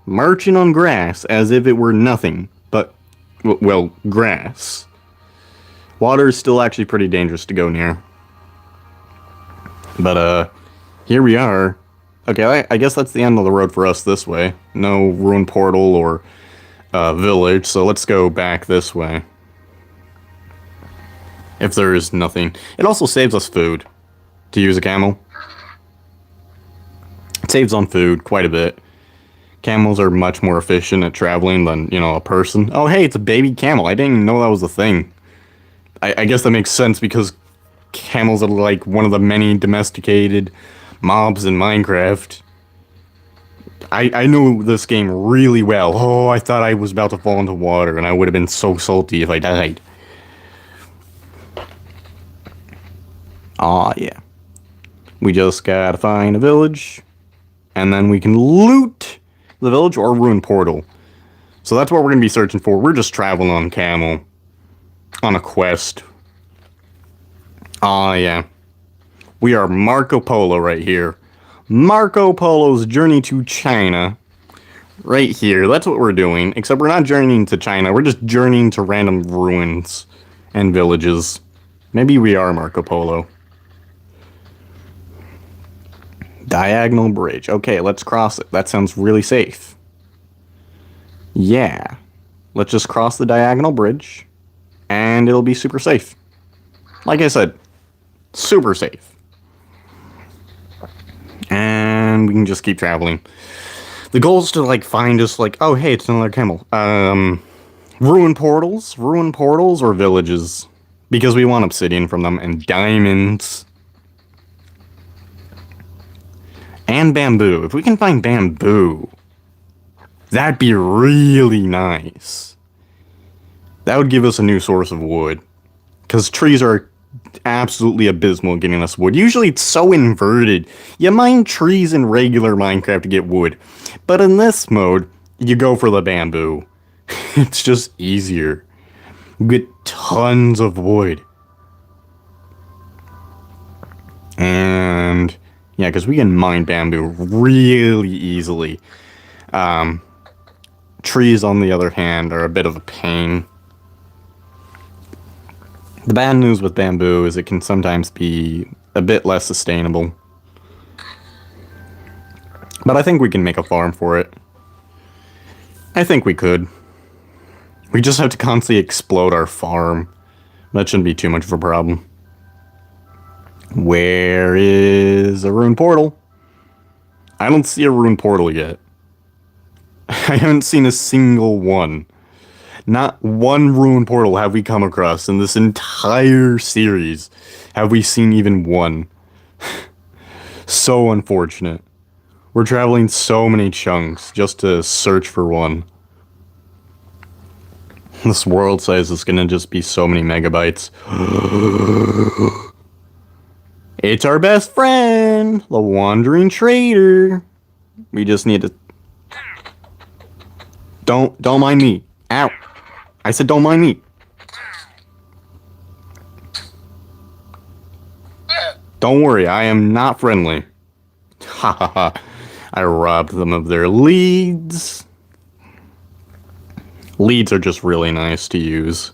marching on grass as if it were nothing but, well, grass. Water is still actually pretty dangerous to go near. But, here we are. Okay, I guess that's the end of the road for us this way. No ruined portal or village, so let's go back this way. If there is nothing. It also saves us food to use a camel. It saves on food quite a bit. Camels are much more efficient at traveling than, you know, a person. Oh, hey, it's a baby camel. I didn't even know that was a thing. I guess that makes sense because camels are like one of the many domesticated mobs in Minecraft. I know this game really well. Oh, I thought I was about to fall into water and I would have been so salty if I died. Aw, yeah. We just gotta find a village, and then we can loot the village or ruin portal. So that's what we're gonna be searching for. We're just traveling on camel. On a quest. Aw, yeah. We are Marco Polo right here. Marco Polo's journey to China. Right here. That's what we're doing. Except we're not journeying to China. We're just journeying to random ruins and villages. Maybe we are Marco Polo. Diagonal bridge. Okay, let's cross it. That sounds really safe. Yeah. Let's just cross the diagonal bridge. And it'll be super safe. Like I said, super safe. And we can just keep traveling. The goal is to, like, find us, like, oh, hey, it's another camel. Ruin portals or villages. Because we want obsidian from them and diamonds. And bamboo. If we can find bamboo, that'd be really nice. That would give us a new source of wood. Because trees are absolutely abysmal at getting us wood. Usually it's so inverted. You mine trees in regular Minecraft to get wood. But in this mode, you go for the bamboo. It's just easier. You get tons of wood. And yeah, because we can mine bamboo really easily. Trees, on the other hand, are a bit of a pain. The bad news with bamboo is it can sometimes be a bit less sustainable. But I think we can make a farm for it. I think we could. We just have to constantly explode our farm. That shouldn't be too much of a problem. Where is a ruined portal? I don't see a ruined portal yet. I haven't seen a single one. Not one ruined portal have we come across in this entire series. Have we seen even one? So unfortunate. We're traveling so many chunks just to search for one. This world size is gonna just be so many megabytes. It's our best friend, the wandering trader. We just need to... Don't mind me. Ow. I said don't mind me. Don't worry, I am not friendly. Ha ha ha. I robbed them of their leads. Leads are just really nice to use.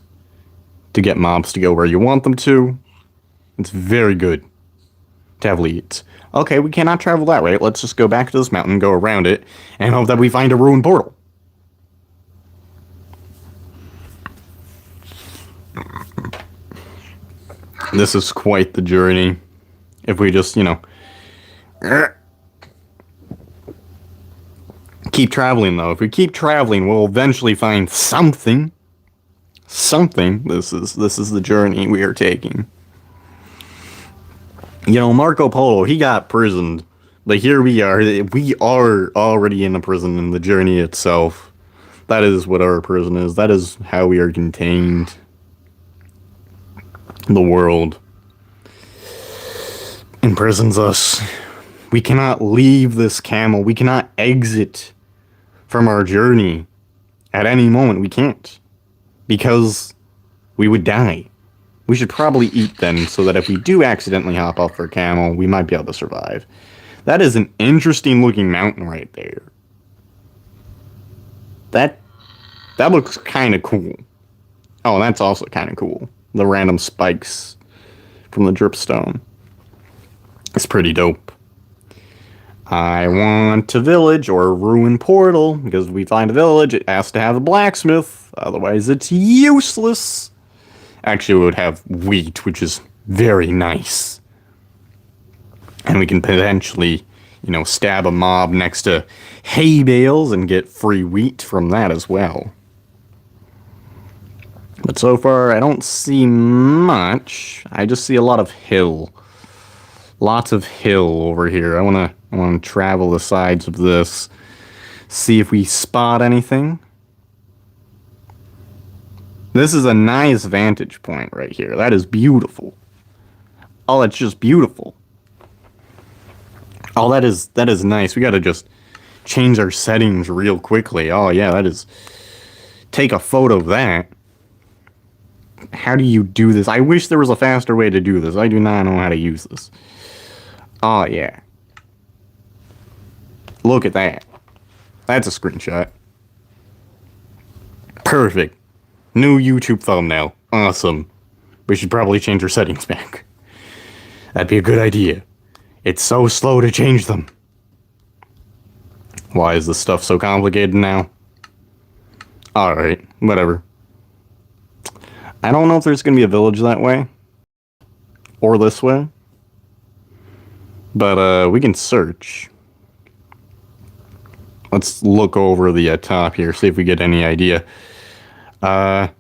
To get mobs to go where you want them to. It's very good to have leads. Okay, we cannot travel that way. Let's just go back to this mountain, go around it, and hope that we find a ruined portal. This is quite the journey. If we just, you know... keep traveling, though. If we keep traveling, we'll eventually find something. Something. This is the journey we are taking. You know, Marco Polo, he got prisoned. But here we are. We are already in a prison in the journey itself. That is what our prison is. That is how we are contained. The world imprisons us. We cannot leave this camel. We cannot exit from our journey at any moment. We can't. Because we would die. We should probably eat then, so that if we do accidentally hop off our camel, we might be able to survive. That is an interesting looking mountain right there. That looks kind of cool. Oh, that's also kind of cool. The random spikes from the dripstone. It's pretty dope. I want a village or a ruined portal, because if we find a village, it has to have a blacksmith. Otherwise, it's useless. Actually, we would have wheat, which is very nice. And we can potentially, stab a mob next to hay bales and get free wheat from that as well. But so far, I don't see much. I just see a lot of hill. Lots of hill over here. I wanna travel the sides of this, see if we spot anything. This is a nice vantage point right here. That is beautiful. Oh, it's just beautiful. Oh, that is nice. We gotta just change our settings real quickly. Oh yeah, that is. Take a photo of that. How do you do this? I wish there was a faster way to do this. I do not know how to use this. Oh, yeah. Look at that. That's a screenshot. Perfect. New YouTube thumbnail. Awesome. We should probably change our settings back. That'd be a good idea. It's so slow to change them. Why is this stuff so complicated now? Alright, whatever. I don't know if there's going to be a village that way. Or this way. But, we can search. Let's look over the top here, see if we get any idea. That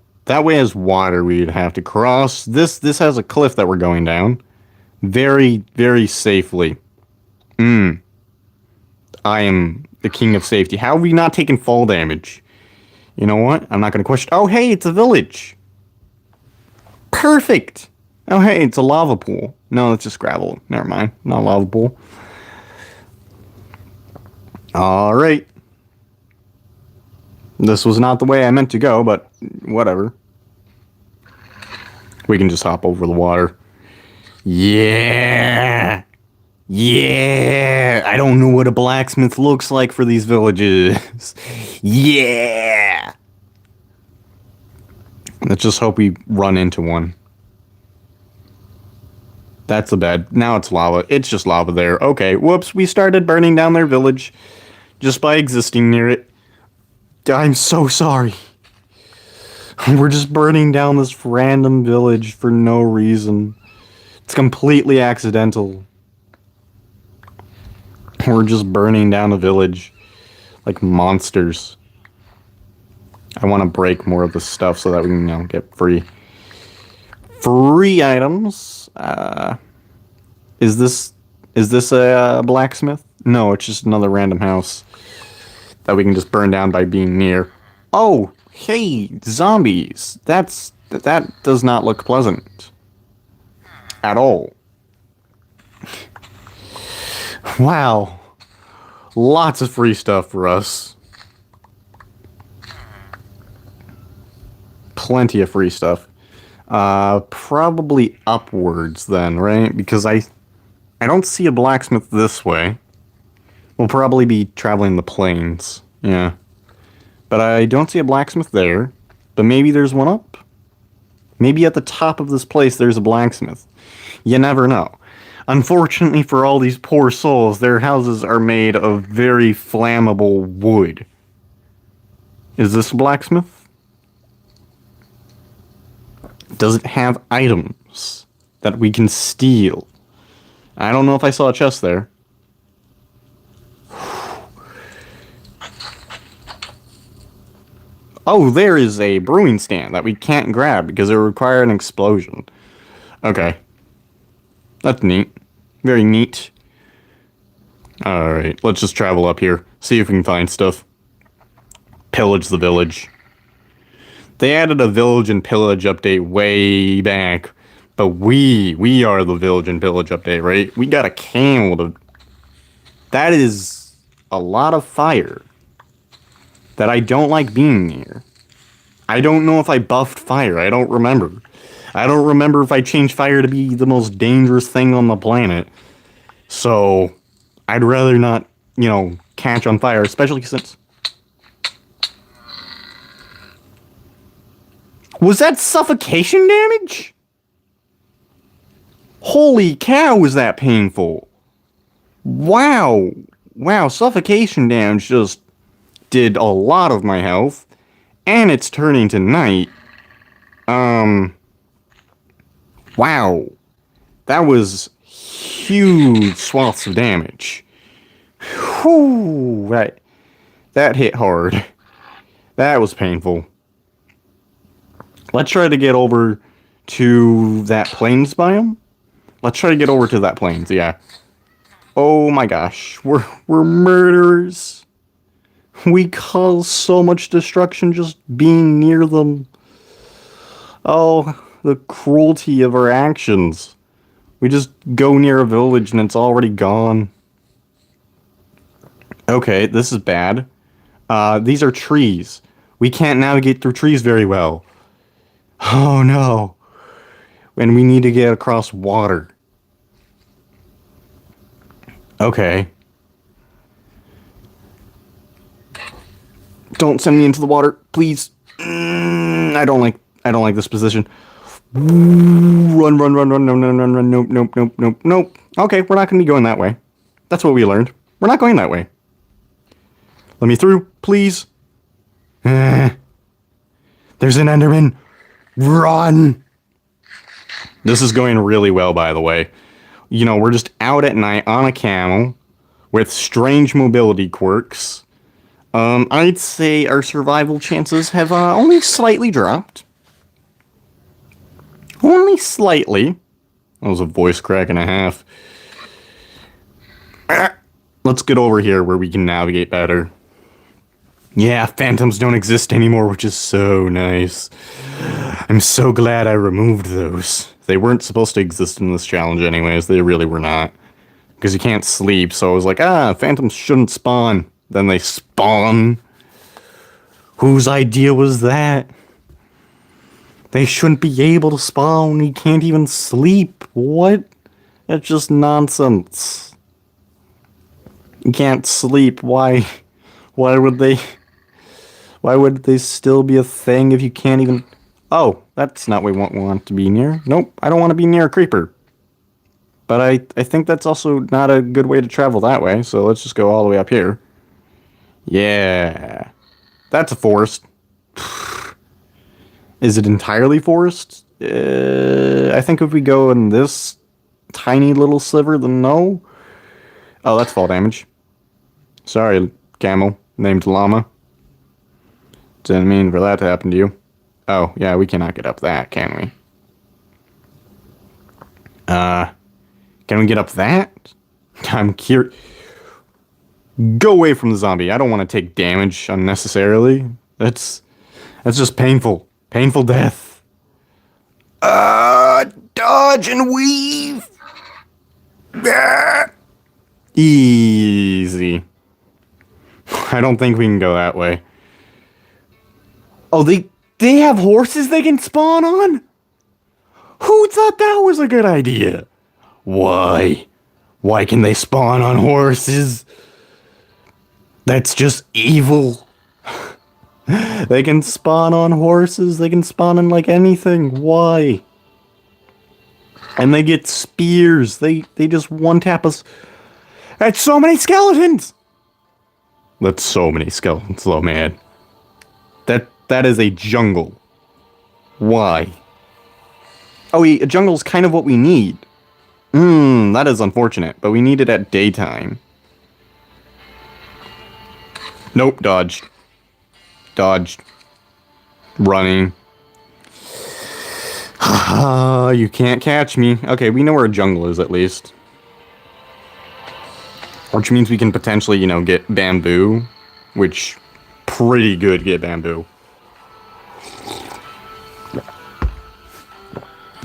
way has water we'd have to cross. This has a cliff that we're going down. Very, very safely. I am the king of safety. How have we not taken fall damage? You know what? I'm not going to question. Oh, hey, it's a village. Perfect. Oh, hey, it's a lava pool. No, it's just gravel. Never mind. Not a lava pool. Alright. This was not the way I meant to go, but whatever. We can just hop over the water. Yeah! Yeah! I don't know what a blacksmith looks like for these villages. Yeah! Let's just hope we run into one. That's the bed. Now it's lava. It's just lava there. Okay, whoops. We started burning down their village just by existing near it. I'm so sorry. We're just burning down this random village for no reason. It's completely accidental. We're just burning down a village like monsters. I want to break more of the stuff so that we can, get free items. Is this a blacksmith? No, it's just another random house that we can just burn down by being near. Oh, hey, zombies. That does not look pleasant at all. Wow. Lots of free stuff for us. Plenty of free stuff. Probably upwards then, right? Because I don't see a blacksmith this way. We'll probably be traveling the plains. Yeah. But I don't see a blacksmith there. But maybe there's one up. Maybe at the top of this place there's a blacksmith. You never know. Unfortunately for all these poor souls, their houses are made of very flammable wood. Is this a blacksmith? Does it have items that we can steal? I don't know if I saw a chest there. Oh, there is a brewing stand that we can't grab because it would require an explosion. Okay. That's neat. Very neat. Alright, let's just travel up here. See if we can find stuff. Pillage the village. They added a village and pillage update way back. But we are the village and pillage update, right? We got a camel to... That is a lot of fire that I don't like being near. I don't know if I buffed fire. I don't remember. I don't remember if I changed fire to be the most dangerous thing on the planet. So, I'd rather not, catch on fire, especially since... Was that suffocation damage? Holy cow, was that painful. Wow. Wow, suffocation damage just did a lot of my health. And it's turning to night. Wow. That was huge swaths of damage. Whew, that hit hard. That was painful. Let's try to get over to that plains biome. Let's try to get over to that plains, yeah. Oh my gosh, we're murderers. We cause so much destruction just being near them. Oh, the cruelty of our actions. We just go near a village and it's already gone. Okay, this is bad. These are trees. We can't navigate through trees very well. Oh no. And we need to get across water. Okay. Don't send me into the water, please. I don't like this position. Run. Nope. Okay, we're not going to be going that way. That's what we learned. We're not going that way. Let me through, please. There's an Enderman. Run! This is going really well, by the way. You know, we're just out at night on a camel with strange mobility quirks. I'd say our survival chances have only slightly dropped. Only slightly. That was a voice crack and a half. Let's get over here where we can navigate better. Yeah, phantoms don't exist anymore, which is so nice. I'm so glad I removed those. They weren't supposed to exist in this challenge anyways. They really were not. Because you can't sleep, so I was like, phantoms shouldn't spawn. Then they spawn. Whose idea was that? They shouldn't be able to spawn. You can't even sleep. What? That's just nonsense. You can't sleep. Why? Why would they still be a thing if you can't even... Oh, that's not what we want to be near. Nope, I don't want to be near a creeper. But I think that's also not a good way to travel that way, so let's just go all the way up here. Yeah. That's a forest. Is it entirely forest? I think if we go in this tiny little sliver, then no. Oh, that's fall damage. Sorry, camel named Llama. Didn't mean for that to happen to you. Oh, yeah, we cannot get up that, can we? Can we get up that? I'm curious. Go away from the zombie. I don't want to take damage unnecessarily. That's just painful. Painful death. Dodge and weave. Easy. I don't think we can go that way. Oh, they have horses they can spawn on? Who thought that was a good idea? Why? Why can they spawn on horses? That's just evil. They can spawn on horses. They can spawn in like anything. Why? And they get spears. They just one-tap us. That's so many skeletons! That's so many skeletons, though, man. That is a jungle. Why? Oh, a jungle's kind of what we need. That is unfortunate, but we need it at daytime. Nope, dodged. Dodged. Running. You can't catch me. Okay, we know where a jungle is, at least. Which means we can potentially, get bamboo. Which, pretty good get bamboo.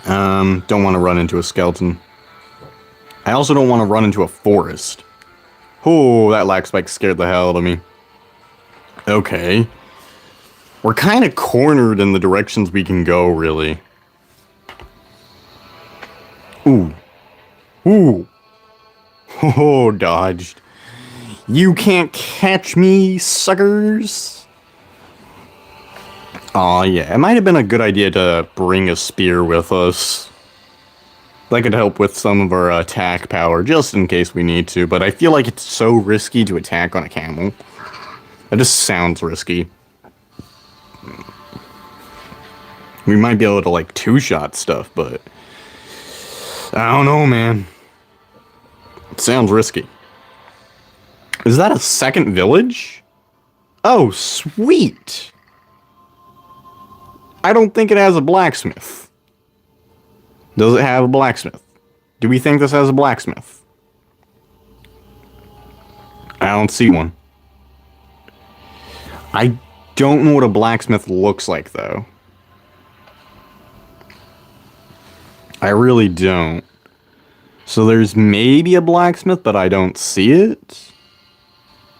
Don't want to run into a skeleton. I also don't want to run into a forest. Oh, that lag spike scared the hell out of me. Okay. We're kind of cornered in the directions we can go, really. Ooh. Ooh. Oh, dodged. You can't catch me, suckers. Oh yeah, it might have been a good idea to bring a spear with us. That could help with some of our attack power, just in case we need to, but I feel like it's so risky to attack on a camel. It just sounds risky. We might be able to, like, two-shot stuff, but I don't know, man. It sounds risky. Is that a second village? Oh, sweet! I don't think it has a blacksmith. Does it have a blacksmith? Do we think this has a blacksmith? I don't see one. I don't know what a blacksmith looks like, though. I really don't. So there's maybe a blacksmith, but I don't see it.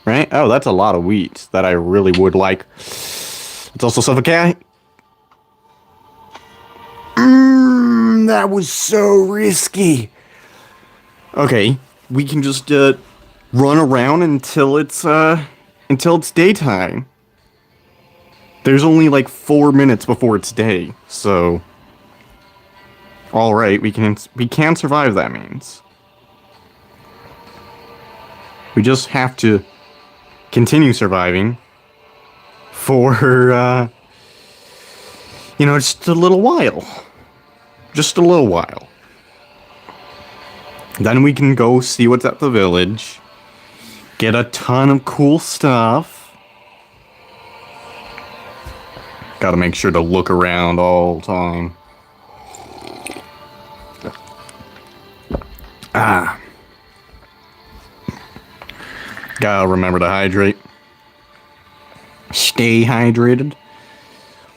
Right? Oh, that's a lot of wheat that I really would like. It's also suffocating. That was so risky. Okay, we can just run around until it's daytime. There's only like 4 minutes before it's day, so all right, we can survive. That means we just have to continue surviving for just a little while. Just a little while. Then we can go see what's at the village. Get a ton of cool stuff. Gotta make sure to look around all the time. Gotta remember to hydrate. Stay hydrated.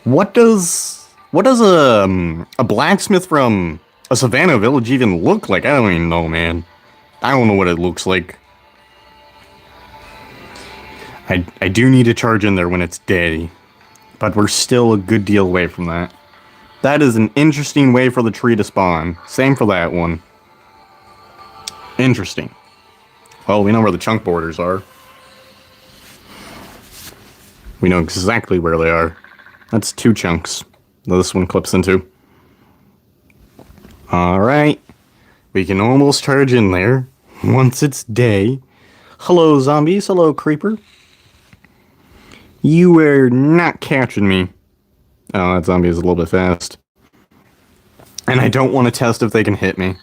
What does a blacksmith from a savannah village even look like? I don't even know, man. I don't know what it looks like. I do need to charge in there when it's day, but we're still a good deal away from that. That is an interesting way for the tree to spawn. Same for that one. Interesting. Well, we know where the chunk borders are. We know exactly where they are. That's 2 chunks that this one clips into. Alright. We can almost charge in there once it's day. Hello, zombies. Hello, creeper. You are not catching me. Oh, that zombie is a little bit fast. And I don't want to test if they can hit me.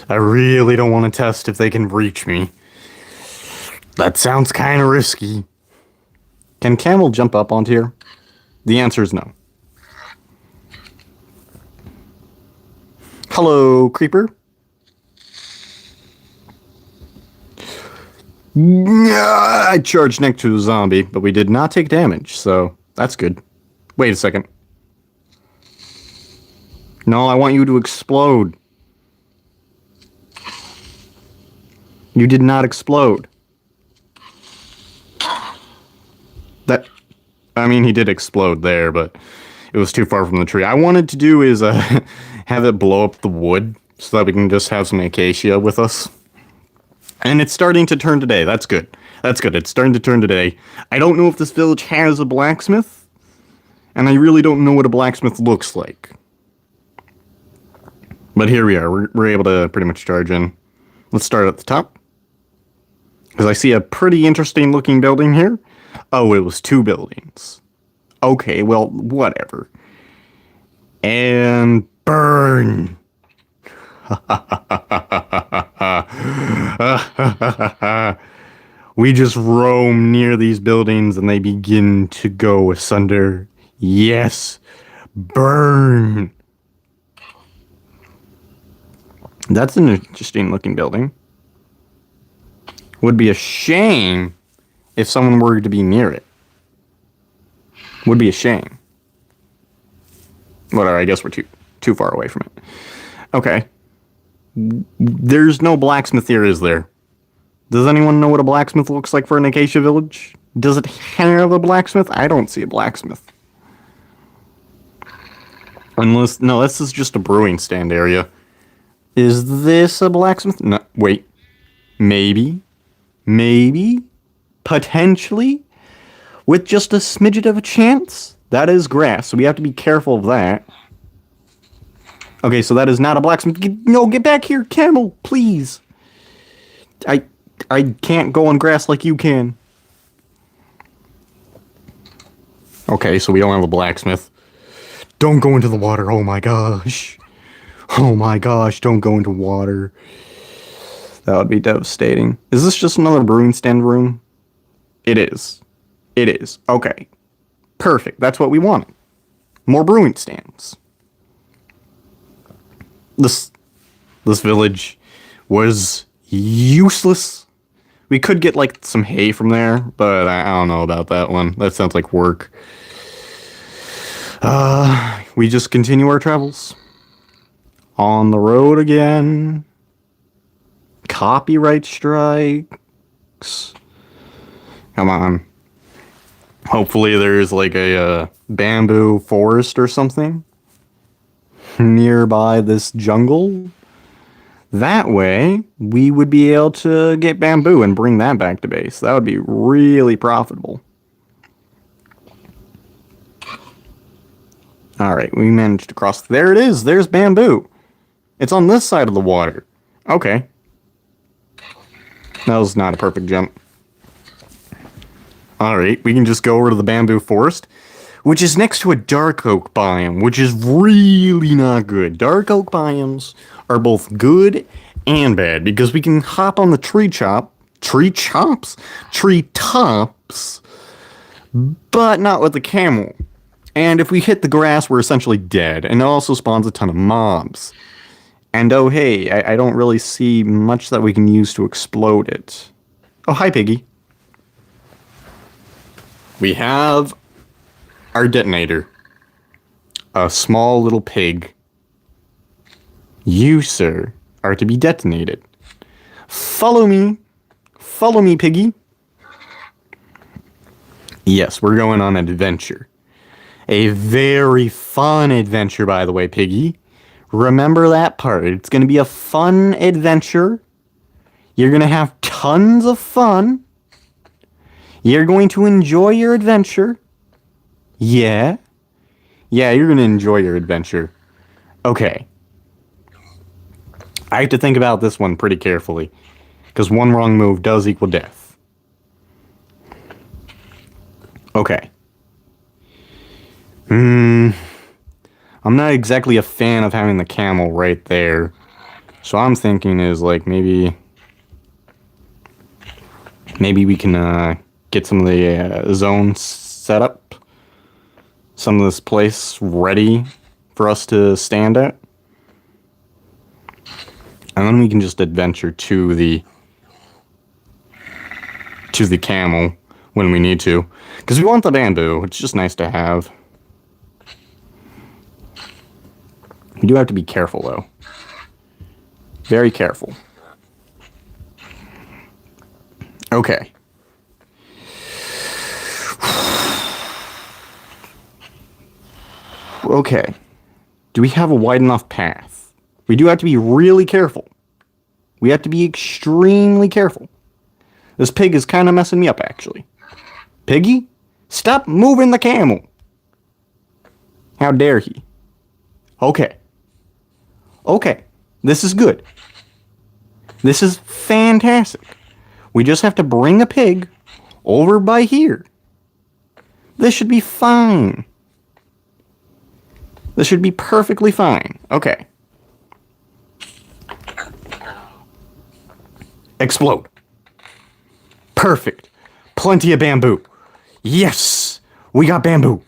I really don't want to test if they can reach me. That sounds kind of risky. Can camel jump up onto here? The answer is no. Hello, creeper. I charged next to a zombie, but we did not take damage, so that's good. Wait a second. No, I want you to explode. You did not explode. He did explode there, but it was too far from the tree. I wanted to do is have it blow up the wood so that we can just have some acacia with us. And it's starting to turn today. That's good. That's good. It's starting to turn today. I don't know if this village has a blacksmith, and I really don't know what a blacksmith looks like. But here we are. We're able to pretty much charge in. Let's start at the top, because I see a pretty interesting looking building here. Oh, it was 2 buildings. Okay, well, whatever. And burn. We just roam near these buildings and they begin to go asunder. Yes, burn. That's an interesting looking building. Would be a shame if someone were to be near it. Would be a shame. Whatever, I guess we're too far away from it. Okay. There's no blacksmith here, is there? Does anyone know what a blacksmith looks like for an acacia village? Does it have a blacksmith? I don't see a blacksmith. No, this is just a brewing stand area. Is this a blacksmith? No, wait. Maybe. Potentially. with just a smidget of a chance. That is grass, so we have to be careful of that. Okay, so that is not a blacksmith. No, get back here, camel, please. I can't go on grass like you can. Okay, so we don't have a blacksmith. Don't go into the water. Oh my gosh. Oh my gosh, don't go into water. That would be devastating. Is this just another brewing stand room? It is. It is. Okay. Perfect. That's what we wanted. More brewing stands. This village was useless. We could get like some hay from there, but I don't know about that one. That sounds like work. We just continue our travels. On the road again. Copyright strikes. Come on. Hopefully there's like a bamboo forest or something nearby this jungle. That way, we would be able to get bamboo and bring that back to base. That would be really profitable. Alright, we managed to cross. There it is. There's bamboo. It's on this side of the water. Okay. That was not a perfect jump. Alright, we can just go over to the bamboo forest, which is next to a dark oak biome, which is really not good. Dark oak biomes are both good and bad, because we can hop on the tree tops, but not with the camel. And if we hit the grass, we're essentially dead, and it also spawns a ton of mobs. And oh hey, I don't really see much that we can use to explode it. Oh, hi Piggy. We have our detonator. A small little pig. You, sir, are to be detonated. Follow me. Follow me, Piggy. Yes, we're going on an adventure. A very fun adventure, by the way, Piggy. Remember that part. It's going to be a fun adventure. You're going to have tons of fun. You're going to enjoy your adventure. Yeah. Yeah, you're going to enjoy your adventure. Okay. I have to think about this one pretty carefully, because one wrong move does equal death. Okay. I'm not exactly a fan of having the camel right there. So I'm thinking is like maybe we can get some of the zones set up. Some of this place ready for us to stand at. And then we can just adventure to the camel when we need to. Because we want the bamboo. It's just nice to have. You do have to be careful, though. Very careful. Okay. Okay. Do we have a wide enough path? We do have to be really careful. We have to be extremely careful. This pig is kind of messing me up, actually. Piggy? Stop moving the camel! How dare he? Okay. Okay. This is good. This is fantastic. We just have to bring a pig over by here. This should be fine. This should be perfectly fine. Okay. Explode. Perfect. Plenty of bamboo. Yes! We got bamboo.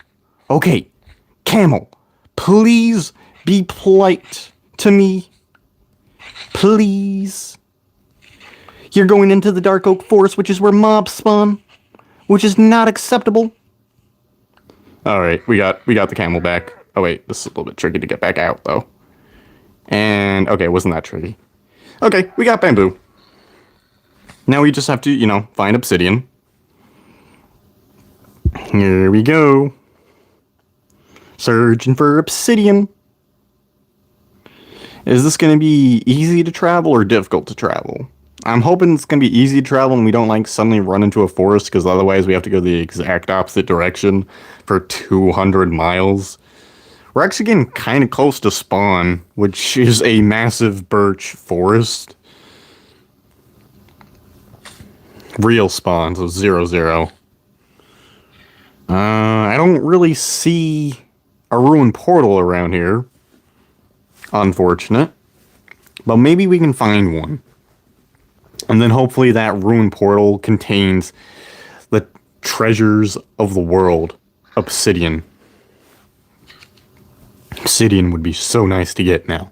Okay. Camel, please be polite to me. Please. You're going into the dark oak forest, which is where mobs spawn, which is not acceptable. Alright, we got the camel back. Oh wait, this is a little bit tricky to get back out, though. And, okay, wasn't that tricky. Okay, we got bamboo. Now we just have to, find obsidian. Here we go. Searching for obsidian. Is this going to be easy to travel or difficult to travel? I'm hoping it's going to be easy to travel and we don't like suddenly run into a forest because otherwise we have to go the exact opposite direction for 200 miles. We're actually getting kind of close to spawn, which is a massive birch forest. Real spawn, so 0, 0. I don't really see a ruined portal around here. Unfortunate. But maybe we can find one. And then hopefully that ruined portal contains the treasures of the world. Obsidian. Obsidian would be so nice to get now.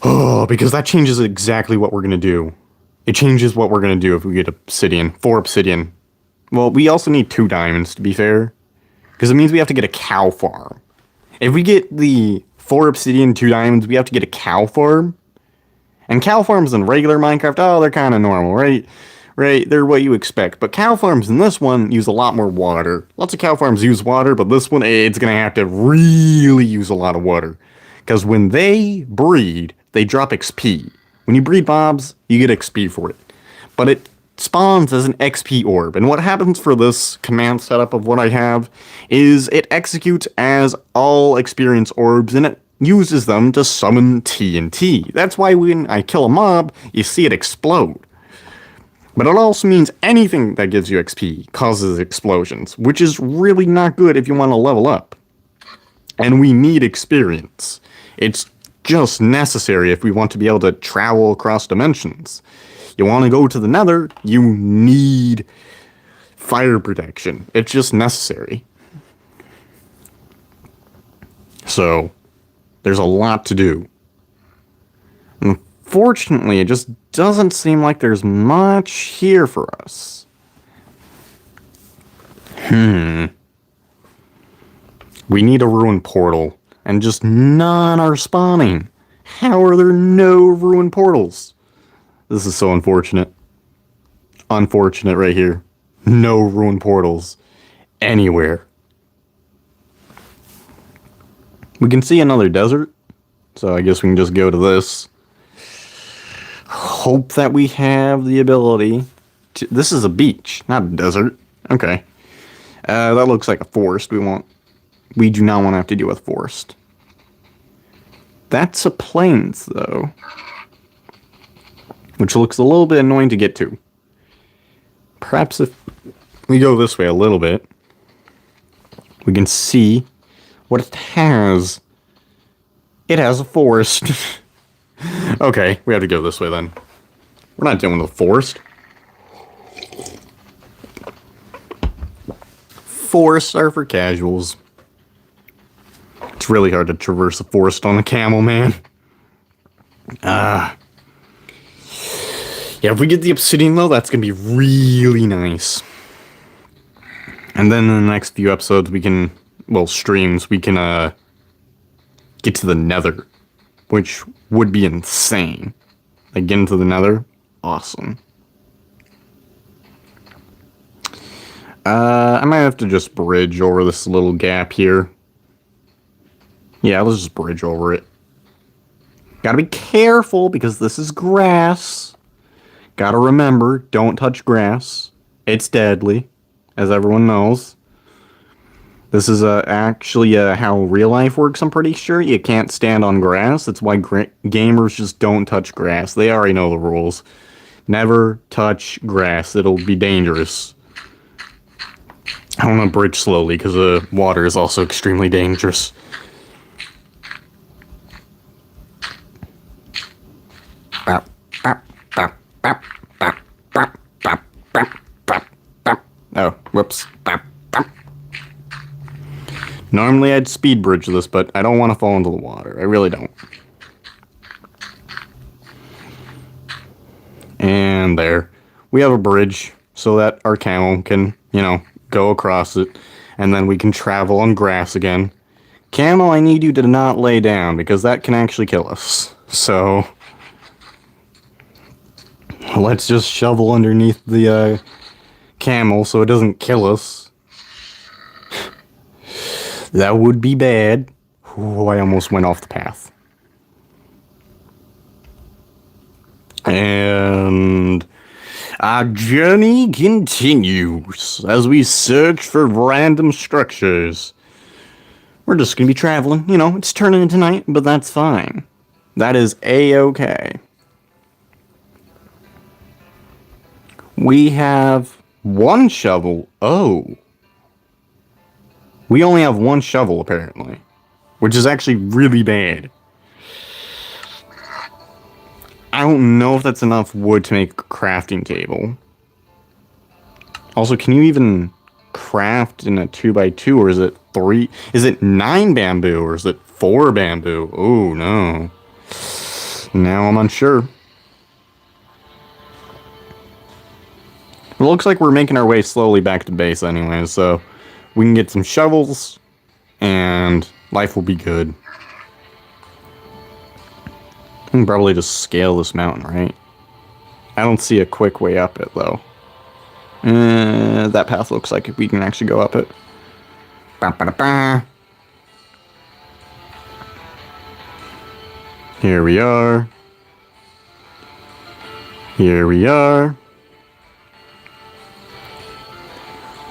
Oh, because that changes exactly what we're going to do. It changes what we're going to do if we get obsidian. 4 obsidian. Well, we also need 2 diamonds, to be fair. Because it means we have to get a cow farm. If we get the 4 obsidian, 2 diamonds, we have to get a cow farm. And cow farms in regular Minecraft, oh, they're kind of normal, right? Right, they're what you expect. But cow farms in this one use a lot more water. Lots of cow farms use water, but this one, it's going to have to really use a lot of water. Because when they breed, they drop XP. When you breed mobs, you get XP for it. But it spawns as an XP orb. And what happens for this command setup of what I have is it executes as all experience orbs and it uses them to summon TNT. That's why when I kill a mob, you see it explode. But it also means anything that gives you XP causes explosions, which is really not good if you want to level up. And we need experience. It's just necessary if we want to be able to travel across dimensions. You want to go to the Nether, you need fire protection. It's just necessary. So, there's a lot to do. Unfortunately, it just doesn't seem like there's much here for us. We need a ruined portal, and just none are spawning. How are there no ruined portals? This is so unfortunate. Unfortunate right here. No ruined portals anywhere. We can see another desert, so I guess we can just go to this. Hope that we have the ability to... This is a beach, not a desert. Okay. That looks like a forest. We do not want to have to deal with forest. That's a plains, though. Which looks a little bit annoying to get to. Perhaps if we go this way a little bit, we can see what it has. It has a forest. Okay, we have to go this way then. We're not dealing with a forest. Forests are for casuals. It's really hard to traverse a forest on a camel, man. Yeah, if we get the obsidian though, that's gonna be really nice. And then in the next few episodes we can, well, streams, we can get to the Nether, which would be insane. Like, get into the Nether, awesome. I might have to just bridge over this little gap here. Yeah, let's just bridge over it. Gotta be careful because this is grass. Gotta remember, don't touch grass. It's deadly, as everyone knows. This is actually how real life works, I'm pretty sure. You can't stand on grass. That's why gamers just don't touch grass. They already know the rules. Never touch grass. It'll be dangerous. I want to bridge slowly because the water is also extremely dangerous. Oh, whoops. Normally I'd speed bridge this, but I don't want to fall into the water. I really don't. And there. We have a bridge so that our camel can, go across it. And then we can travel on grass again. Camel, I need you to not lay down because that can actually kill us. So let's just shovel underneath the camel so it doesn't kill us. That would be bad. Oh, I almost went off the path. And Our journey continues as we search for random structures. We're just gonna be traveling. You know, it's turning into night, but that's fine. That is A-okay. We have one shovel. Oh. We only have one shovel, apparently. Which is actually really bad. I don't know if that's enough wood to make a crafting table. Also, can you even craft in a 2x2, or is it 3? Is it 9 bamboo, or is it 4 bamboo? Oh, no. Now I'm unsure. It looks like we're making our way slowly back to base anyway, so we can get some shovels, and life will be good. I can probably just scale this mountain, right? I don't see a quick way up it, though. That path looks like we can actually go up it. Ba-ba-da-ba. Here we are. Here we are.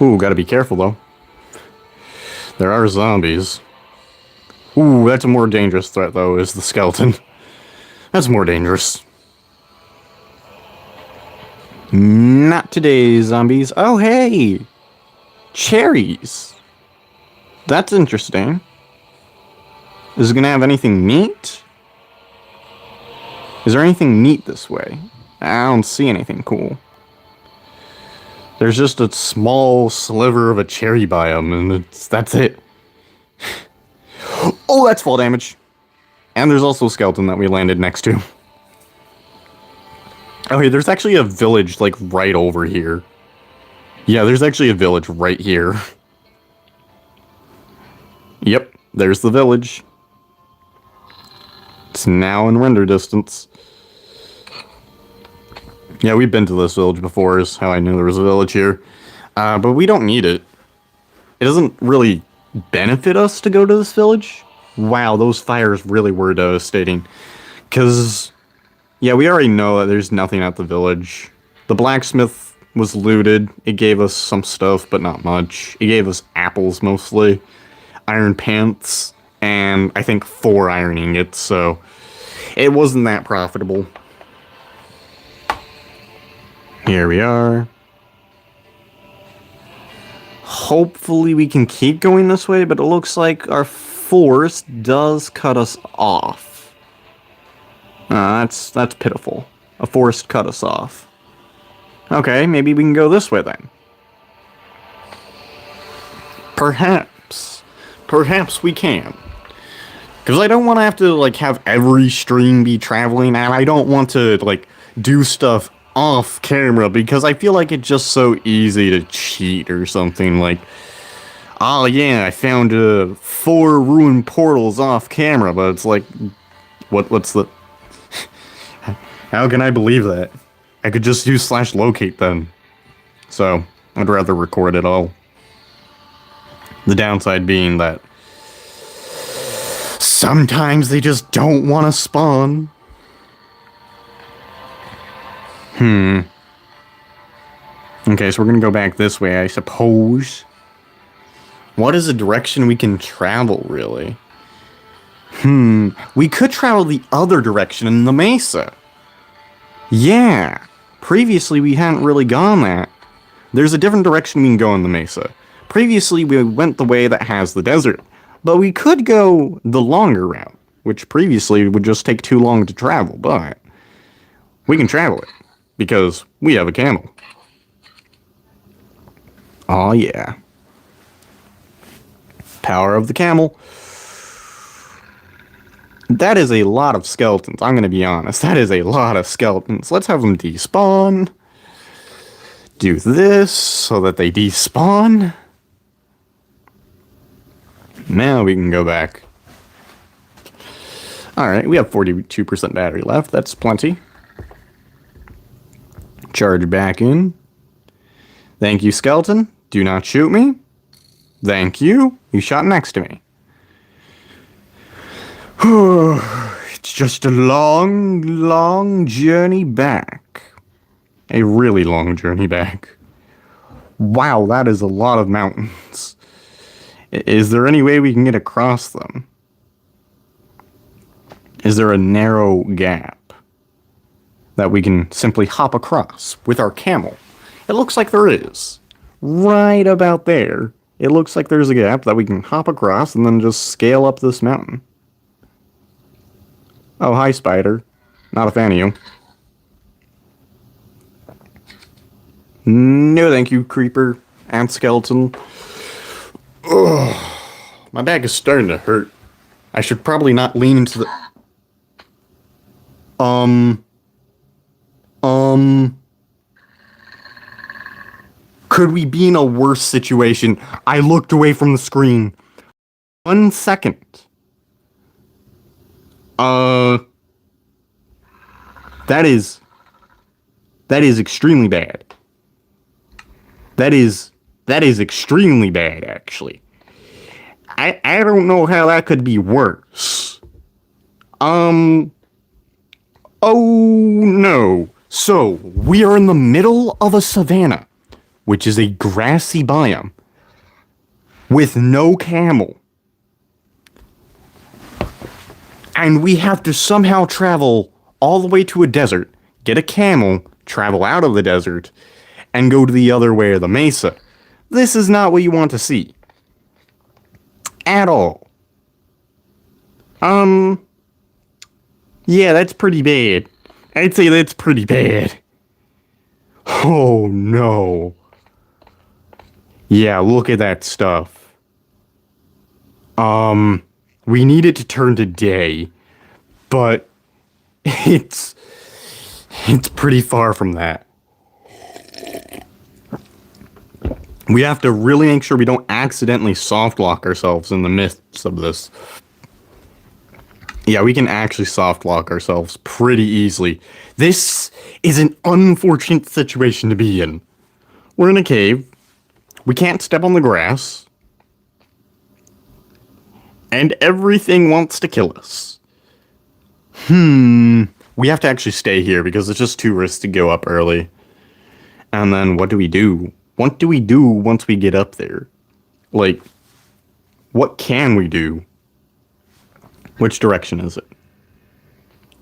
Ooh, gotta be careful, though. There are zombies. Ooh, that's a more dangerous threat, though, is the skeleton. That's more dangerous. Not today, zombies. Oh, hey! Cherries! That's interesting. Is it gonna have anything neat? Is there anything neat this way? I don't see anything cool. There's just a small sliver of a cherry biome, and that's it. Oh, that's fall damage. And there's also a skeleton that we landed next to. Oh, hey, there's actually a village, like, right over here. Yeah, there's actually a village right here. Yep, there's the village. It's now in render distance. Yeah, we've been to this village before, is how I knew there was a village here. But we don't need it. It doesn't really benefit us to go to this village. Wow, those fires really were devastating. Because, yeah, we already know that there's nothing at the village. The blacksmith was looted. It gave us some stuff, but not much. It gave us apples, mostly. Iron pants, and I think 4 iron ingots, so it wasn't that profitable. Here we are. Hopefully we can keep going this way, but it looks like our forest does cut us off. That's pitiful. A forest cut us off. Okay, maybe we can go this way then. Perhaps we can. Because I don't want to have to, like, have every stream be traveling, and I don't want to, like, do stuff off camera, because I feel like it's just so easy to cheat or something, like, oh yeah, I found 4 ruined portals off camera, but it's like, what's the... How can I believe that? I could just use /locate then. So, I'd rather record it all. The downside being that sometimes they just don't want to spawn. Okay, so we're gonna go back this way, I suppose. What is a direction we can travel, really? We could travel the other direction in the mesa. Yeah. Previously, we hadn't really gone that. There's a different direction we can go in the mesa. Previously, we went the way that has the desert. But we could go the longer route, which previously would just take too long to travel, but we can travel it, because we have a camel. Aw, yeah. Power of the camel. That is a lot of skeletons, I'm gonna be honest. That is a lot of skeletons. Let's have them despawn. Do this so that they despawn. Now we can go back. Alright, we have 42% battery left. That's plenty. Charge back in. Thank you, skeleton. Do not shoot me. Thank you. You shot next to me. It's just a long, long journey back. A really long journey back. Wow, that is a lot of mountains. Is there any way we can get across them? Is there a narrow gap that we can simply hop across with our camel? It looks like there is. Right about there. It looks like there's a gap that we can hop across and then just scale up this mountain. Oh, hi, spider. Not a fan of you. No, thank you, creeper and skeleton. Ugh, my back is starting to hurt. I should probably not lean into the... Could we be in a worse situation? I looked away from the screen. 1 second. That is extremely bad. That is extremely bad, actually. I don't know how that could be worse. Oh no. So, we are in the middle of a savanna, which is a grassy biome, with no camel. And we have to somehow travel all the way to a desert, get a camel, travel out of the desert, and go to the other way of the mesa. This is not what you want to see. At all. Yeah, that's pretty bad. I'd say that's pretty bad. Oh, no. Yeah, look at that stuff. We need it to turn to day, but it's pretty far from that. We have to really make sure we don't accidentally soft lock ourselves in the midst of this. Yeah, we can actually soft lock ourselves pretty easily. This is an unfortunate situation to be in. We're in a cave. We can't step on the grass. And everything wants to kill us. We have to actually stay here because it's just too risky to go up early. And then what do we do? What do we do once we get up there? Like, what can we do? Which direction is it?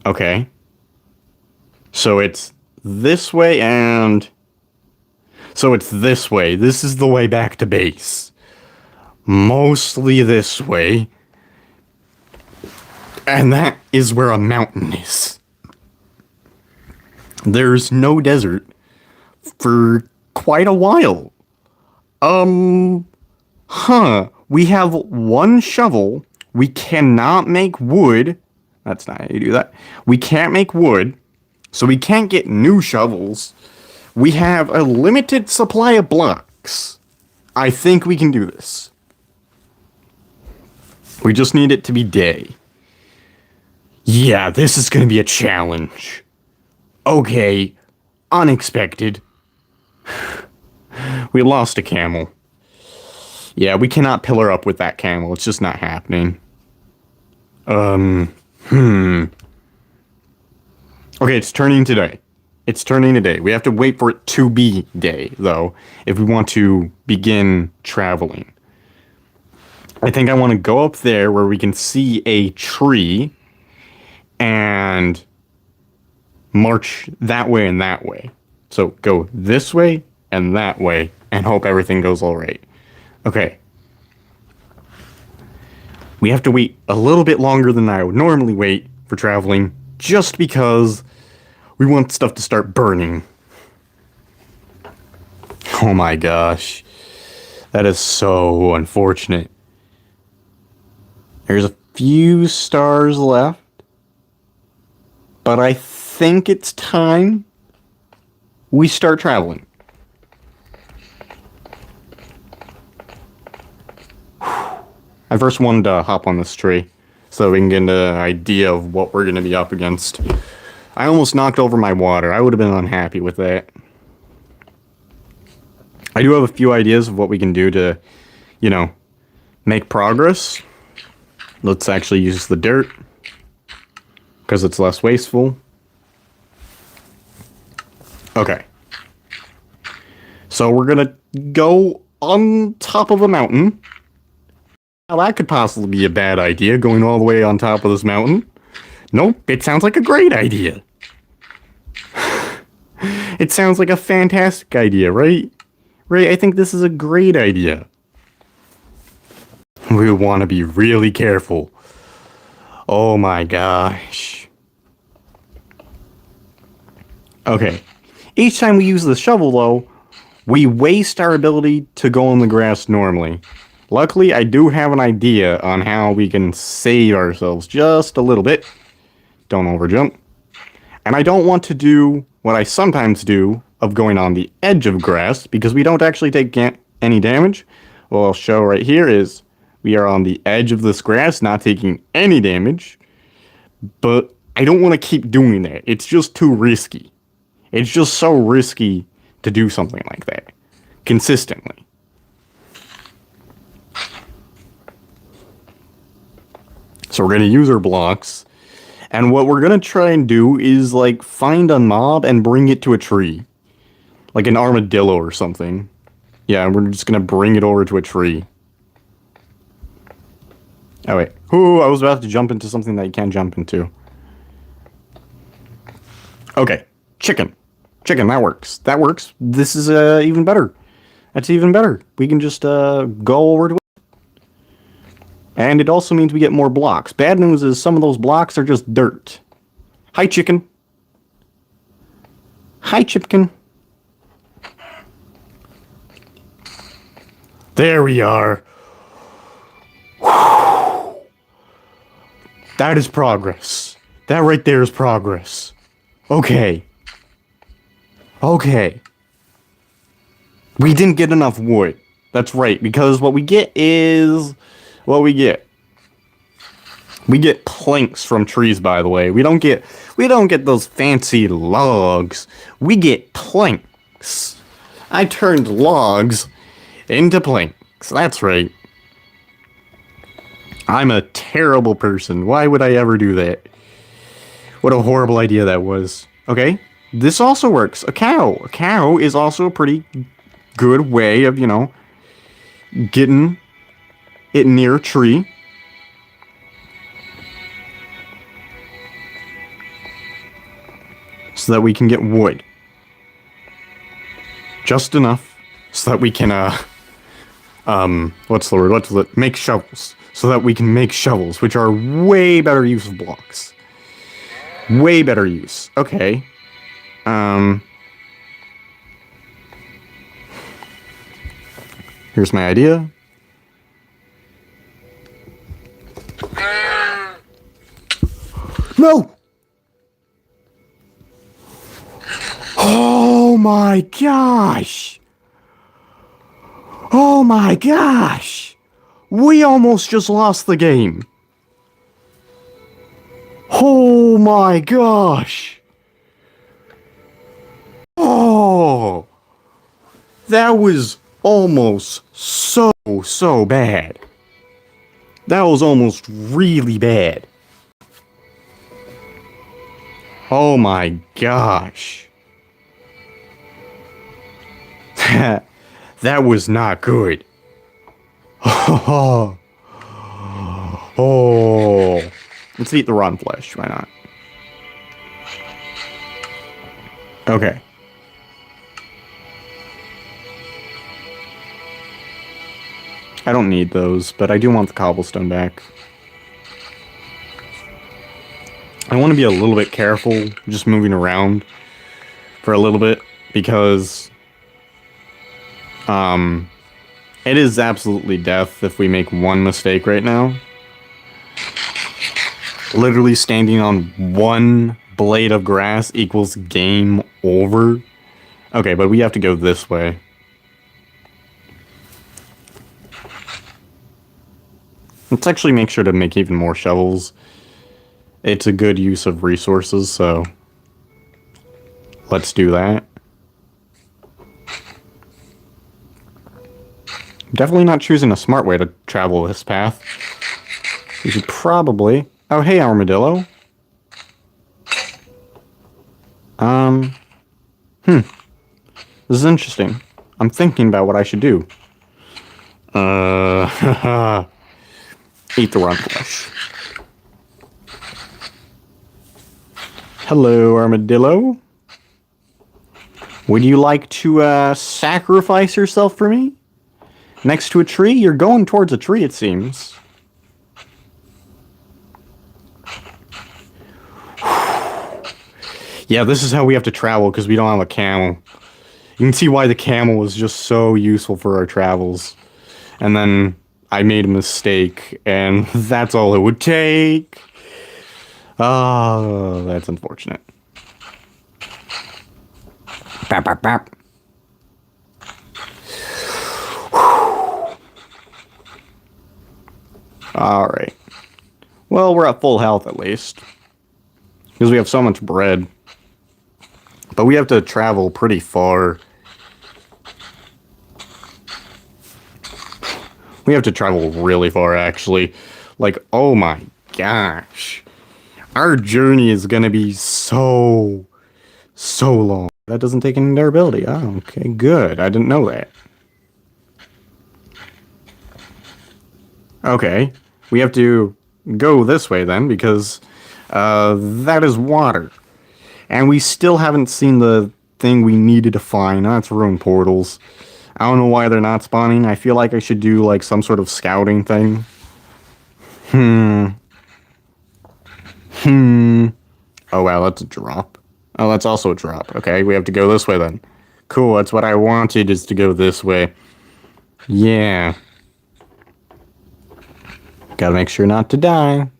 Okay. So it's this way and... So it's this way. This is the way back to base. Mostly this way. And that is where a mountain is. There's no desert for quite a while. We have one shovel. We cannot make wood. That's not how you do that. We can't make wood, so we can't get new shovels. We have a limited supply of blocks. I think we can do this. We just need it to be day. Yeah, this is going to be a challenge. Okay, unexpected. We lost a camel. Yeah, we cannot pillar up with that camel. It's just not happening. Okay, it's turning today. It's turning today. We have to wait for it to be day, though, if we want to begin traveling. I think I want to go up there where we can see a tree and march that way and that way. So go this way and that way and hope everything goes all right. Okay. We have to wait a little bit longer than I would normally wait for traveling just because we want stuff to start burning. Oh my gosh. That is so unfortunate. There's a few stars left, but I think it's time we start traveling. I first wanted to hop on this tree so we can get an idea of what we're going to be up against. I almost knocked over my water. I would have been unhappy with that. I do have a few ideas of what we can do to, make progress. Let's actually use the dirt because it's less wasteful. Okay, So we're gonna go on top of a mountain. Now that could possibly be a bad idea, going all the way on top of this mountain. Nope, it sounds like a great idea. It sounds like a fantastic idea, right? Right, I think this is a great idea. We want to be really careful. Oh my gosh. Okay. Each time we use the shovel, though, we waste our ability to go in the grass normally. Luckily, I do have an idea on how we can save ourselves just a little bit. Don't overjump. And I don't want to do what I sometimes do of going on the edge of grass, because we don't actually take any damage. What I'll show right here is we are on the edge of this grass, not taking any damage. But I don't want to keep doing that. It's just too risky. It's just so risky to do something like that consistently. So we're going to use our blocks. And what we're going to try and do is, like, find a mob and bring it to a tree. Like an armadillo or something. Yeah, we're just going to bring it over to a tree. Oh, wait. Ooh, I was about to jump into something that you can't jump into. Okay. Chicken. Chicken, that works. That works. This is even better. That's even better. We can just go over to it. And it also means we get more blocks. Bad news is some of those blocks are just dirt. Hi, chicken. Hi, Chipkin. There we are. Whew. That is progress. That right there is progress. Okay. Okay. We didn't get enough wood. That's right, because what we get is... what we get. We get planks from trees, by the way. We don't get those fancy logs. We get planks. I turned logs into planks. That's right. I'm a terrible person. Why would I ever do that? What a horrible idea that was. Okay, this also works. A cow. A cow is also a pretty good way of, you know, getting it near a tree. So that we can get wood. Just enough so that we can, what's the word? Make shovels. So that we can make shovels, which are way better use of blocks. Way better use. Okay. Here's my idea. No! Oh my gosh! Oh my gosh! We almost just lost the game. Oh my gosh! Oh! That was almost so bad. That was almost really bad. Oh my gosh. That was not good. Oh. Oh. Let's eat the rotten flesh. Why not? Okay. I don't need those, but I do want the cobblestone back. I want to be a little bit careful just moving around for a little bit, because it is absolutely death if we make one mistake right now. Literally standing on one blade of grass equals game over. Okay, but we have to go this way. Let's actually make sure to make even more shovels. It's a good use of resources, so let's do that. Definitely not choosing a smart way to travel this path. We should probably... Oh, hey, armadillo. This is interesting. I'm thinking about what I should do. Eat the rotten flesh. Hello, armadillo. Would you like to sacrifice yourself for me? Next to a tree? You're going towards a tree, it seems. Yeah, this is how we have to travel because we don't have a camel. You can see why the camel was just so useful for our travels. And then I made a mistake, and that's all it would take. Oh, that's unfortunate. Bap, bap, bap. Alright. Well, we're at full health at least. Because we have so much bread. But we have to travel pretty far. We have to travel really far, actually. Like, oh my gosh. Our journey is gonna be so long. That doesn't take any durability. Oh, okay, good. I didn't know that. Okay. We have to go this way then, because that is water. And we still haven't seen the thing we needed to find. That's ruined portals. I don't know why they're not spawning. I feel like I should do like some sort of scouting thing. Oh wow, that's a drop. Oh, that's also a drop. Okay, we have to go this way then. Cool, that's what I wanted, is to go this way. Yeah. Gotta make sure not to die.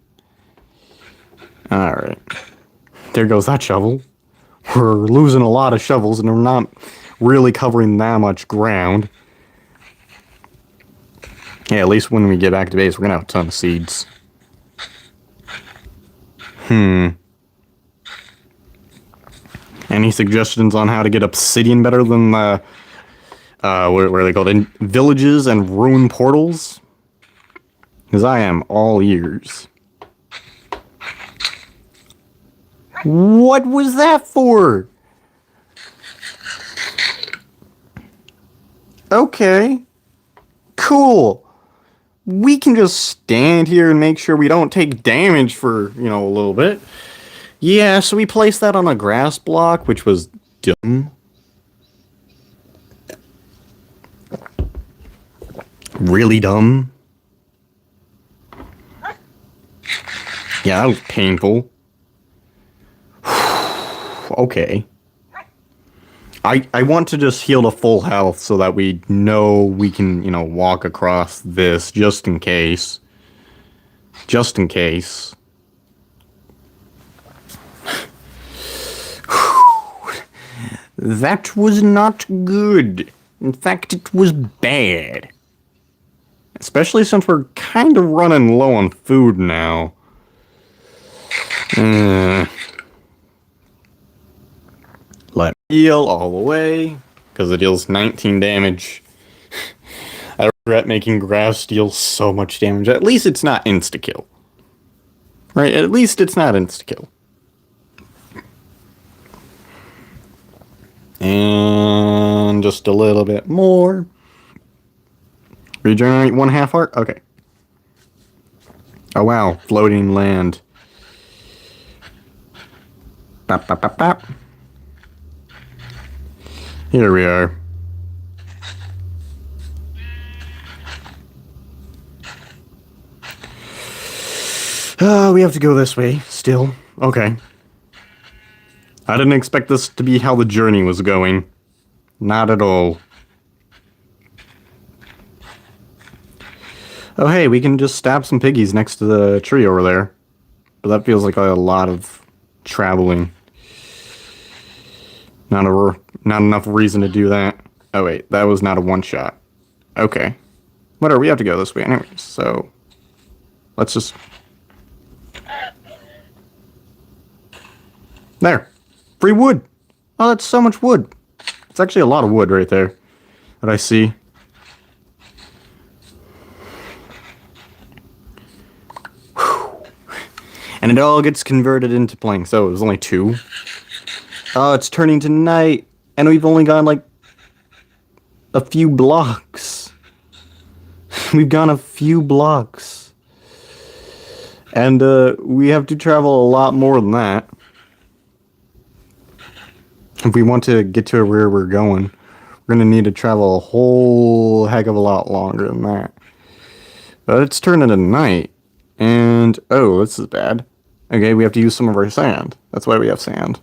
Alright. There goes that shovel. We're losing a lot of shovels and we're not really covering that much ground. Yeah, at least when we get back to base, we're gonna have a ton of seeds. Any suggestions on how to get obsidian better than the, what are they called? Villages and ruin portals? Because I am all ears. What was that for? Okay. Cool. We can just stand here and make sure we don't take damage for, you know, a little bit. Yeah, so we placed that on a grass block, which was dumb. Really dumb. Yeah, that was painful. Okay. I want to just heal to full health so that we know we can, you know, walk across this just in case. Just in case. That was not good. In fact, it was bad. Especially since we're kind of running low on food now. Let me heal all the way, because it deals 19 damage. I regret making grass deal so much damage. At least it's not insta-kill. Right, at least it's not insta-kill. And just a little bit more. Regenerate 1/2 heart? Okay. Oh wow, floating land. Bap, bap, bap, bap. Here we are. We have to go this way, still. Okay. I didn't expect this to be how the journey was going. Not at all. Oh hey, we can just stab some piggies next to the tree over there. But that feels like a lot of traveling. Not enough reason to do that. Oh wait, that was not a one-shot. Okay. Whatever, we have to go this way anyways, so... Let's just... There! Free wood! Oh, that's so much wood! It's actually a lot of wood right there that I see. Whew. And it all gets converted into planks. So it was only 2. Oh, it's turning to night, and we've only gone like a few blocks. We've gone a few blocks. And we have to travel a lot more than that. If we want to get to where we're going, we're going to need to travel a whole heck of a lot longer than that. But it's turning to night. And, oh, this is bad. Okay, we have to use some of our sand. That's why we have sand.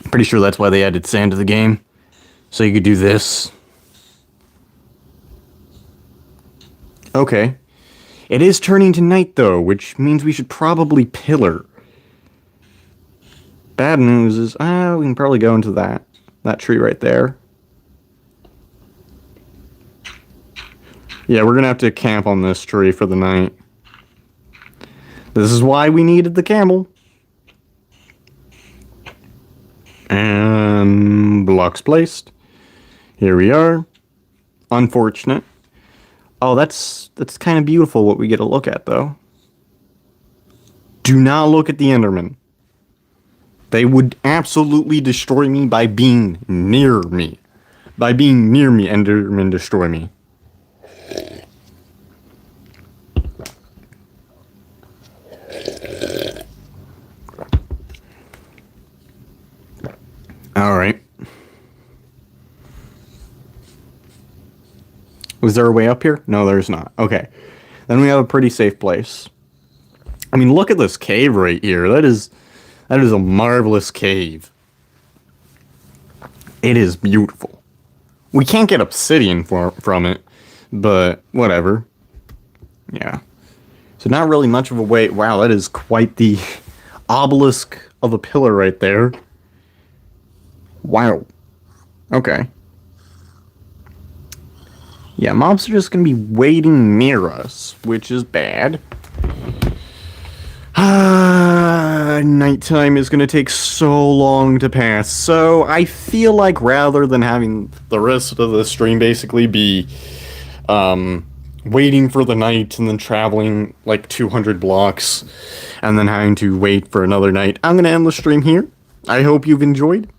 Pretty sure that's why they added sand to the game. So you could do this. Okay. It is turning to night, though, which means we should probably pillar. Bad news is, we can probably go into that tree right there. Yeah, we're gonna have to camp on this tree for the night. This is why we needed the camel. And blocks placed. Here we are. Unfortunate. Oh, that's kind of beautiful what we get to look at, though. Do not look at the Enderman. They would absolutely destroy me by being near me. By being near me, Endermen destroy me. Alright. Was there a way up here? No, there's not. Okay. Then we have a pretty safe place. I mean, look at this cave right here. That is a marvelous cave. It is beautiful. We can't get obsidian from it, but whatever. Yeah. So not really much of a way. Wow, that is quite the obelisk of a pillar right there. Wow. Okay. Yeah, mobs are just going to be waiting near us, which is bad. Nighttime is going to take so long to pass. So I feel like rather than having the rest of the stream basically be waiting for the night and then traveling like 200 blocks and then having to wait for another night, I'm going to end the stream here. I hope you've enjoyed.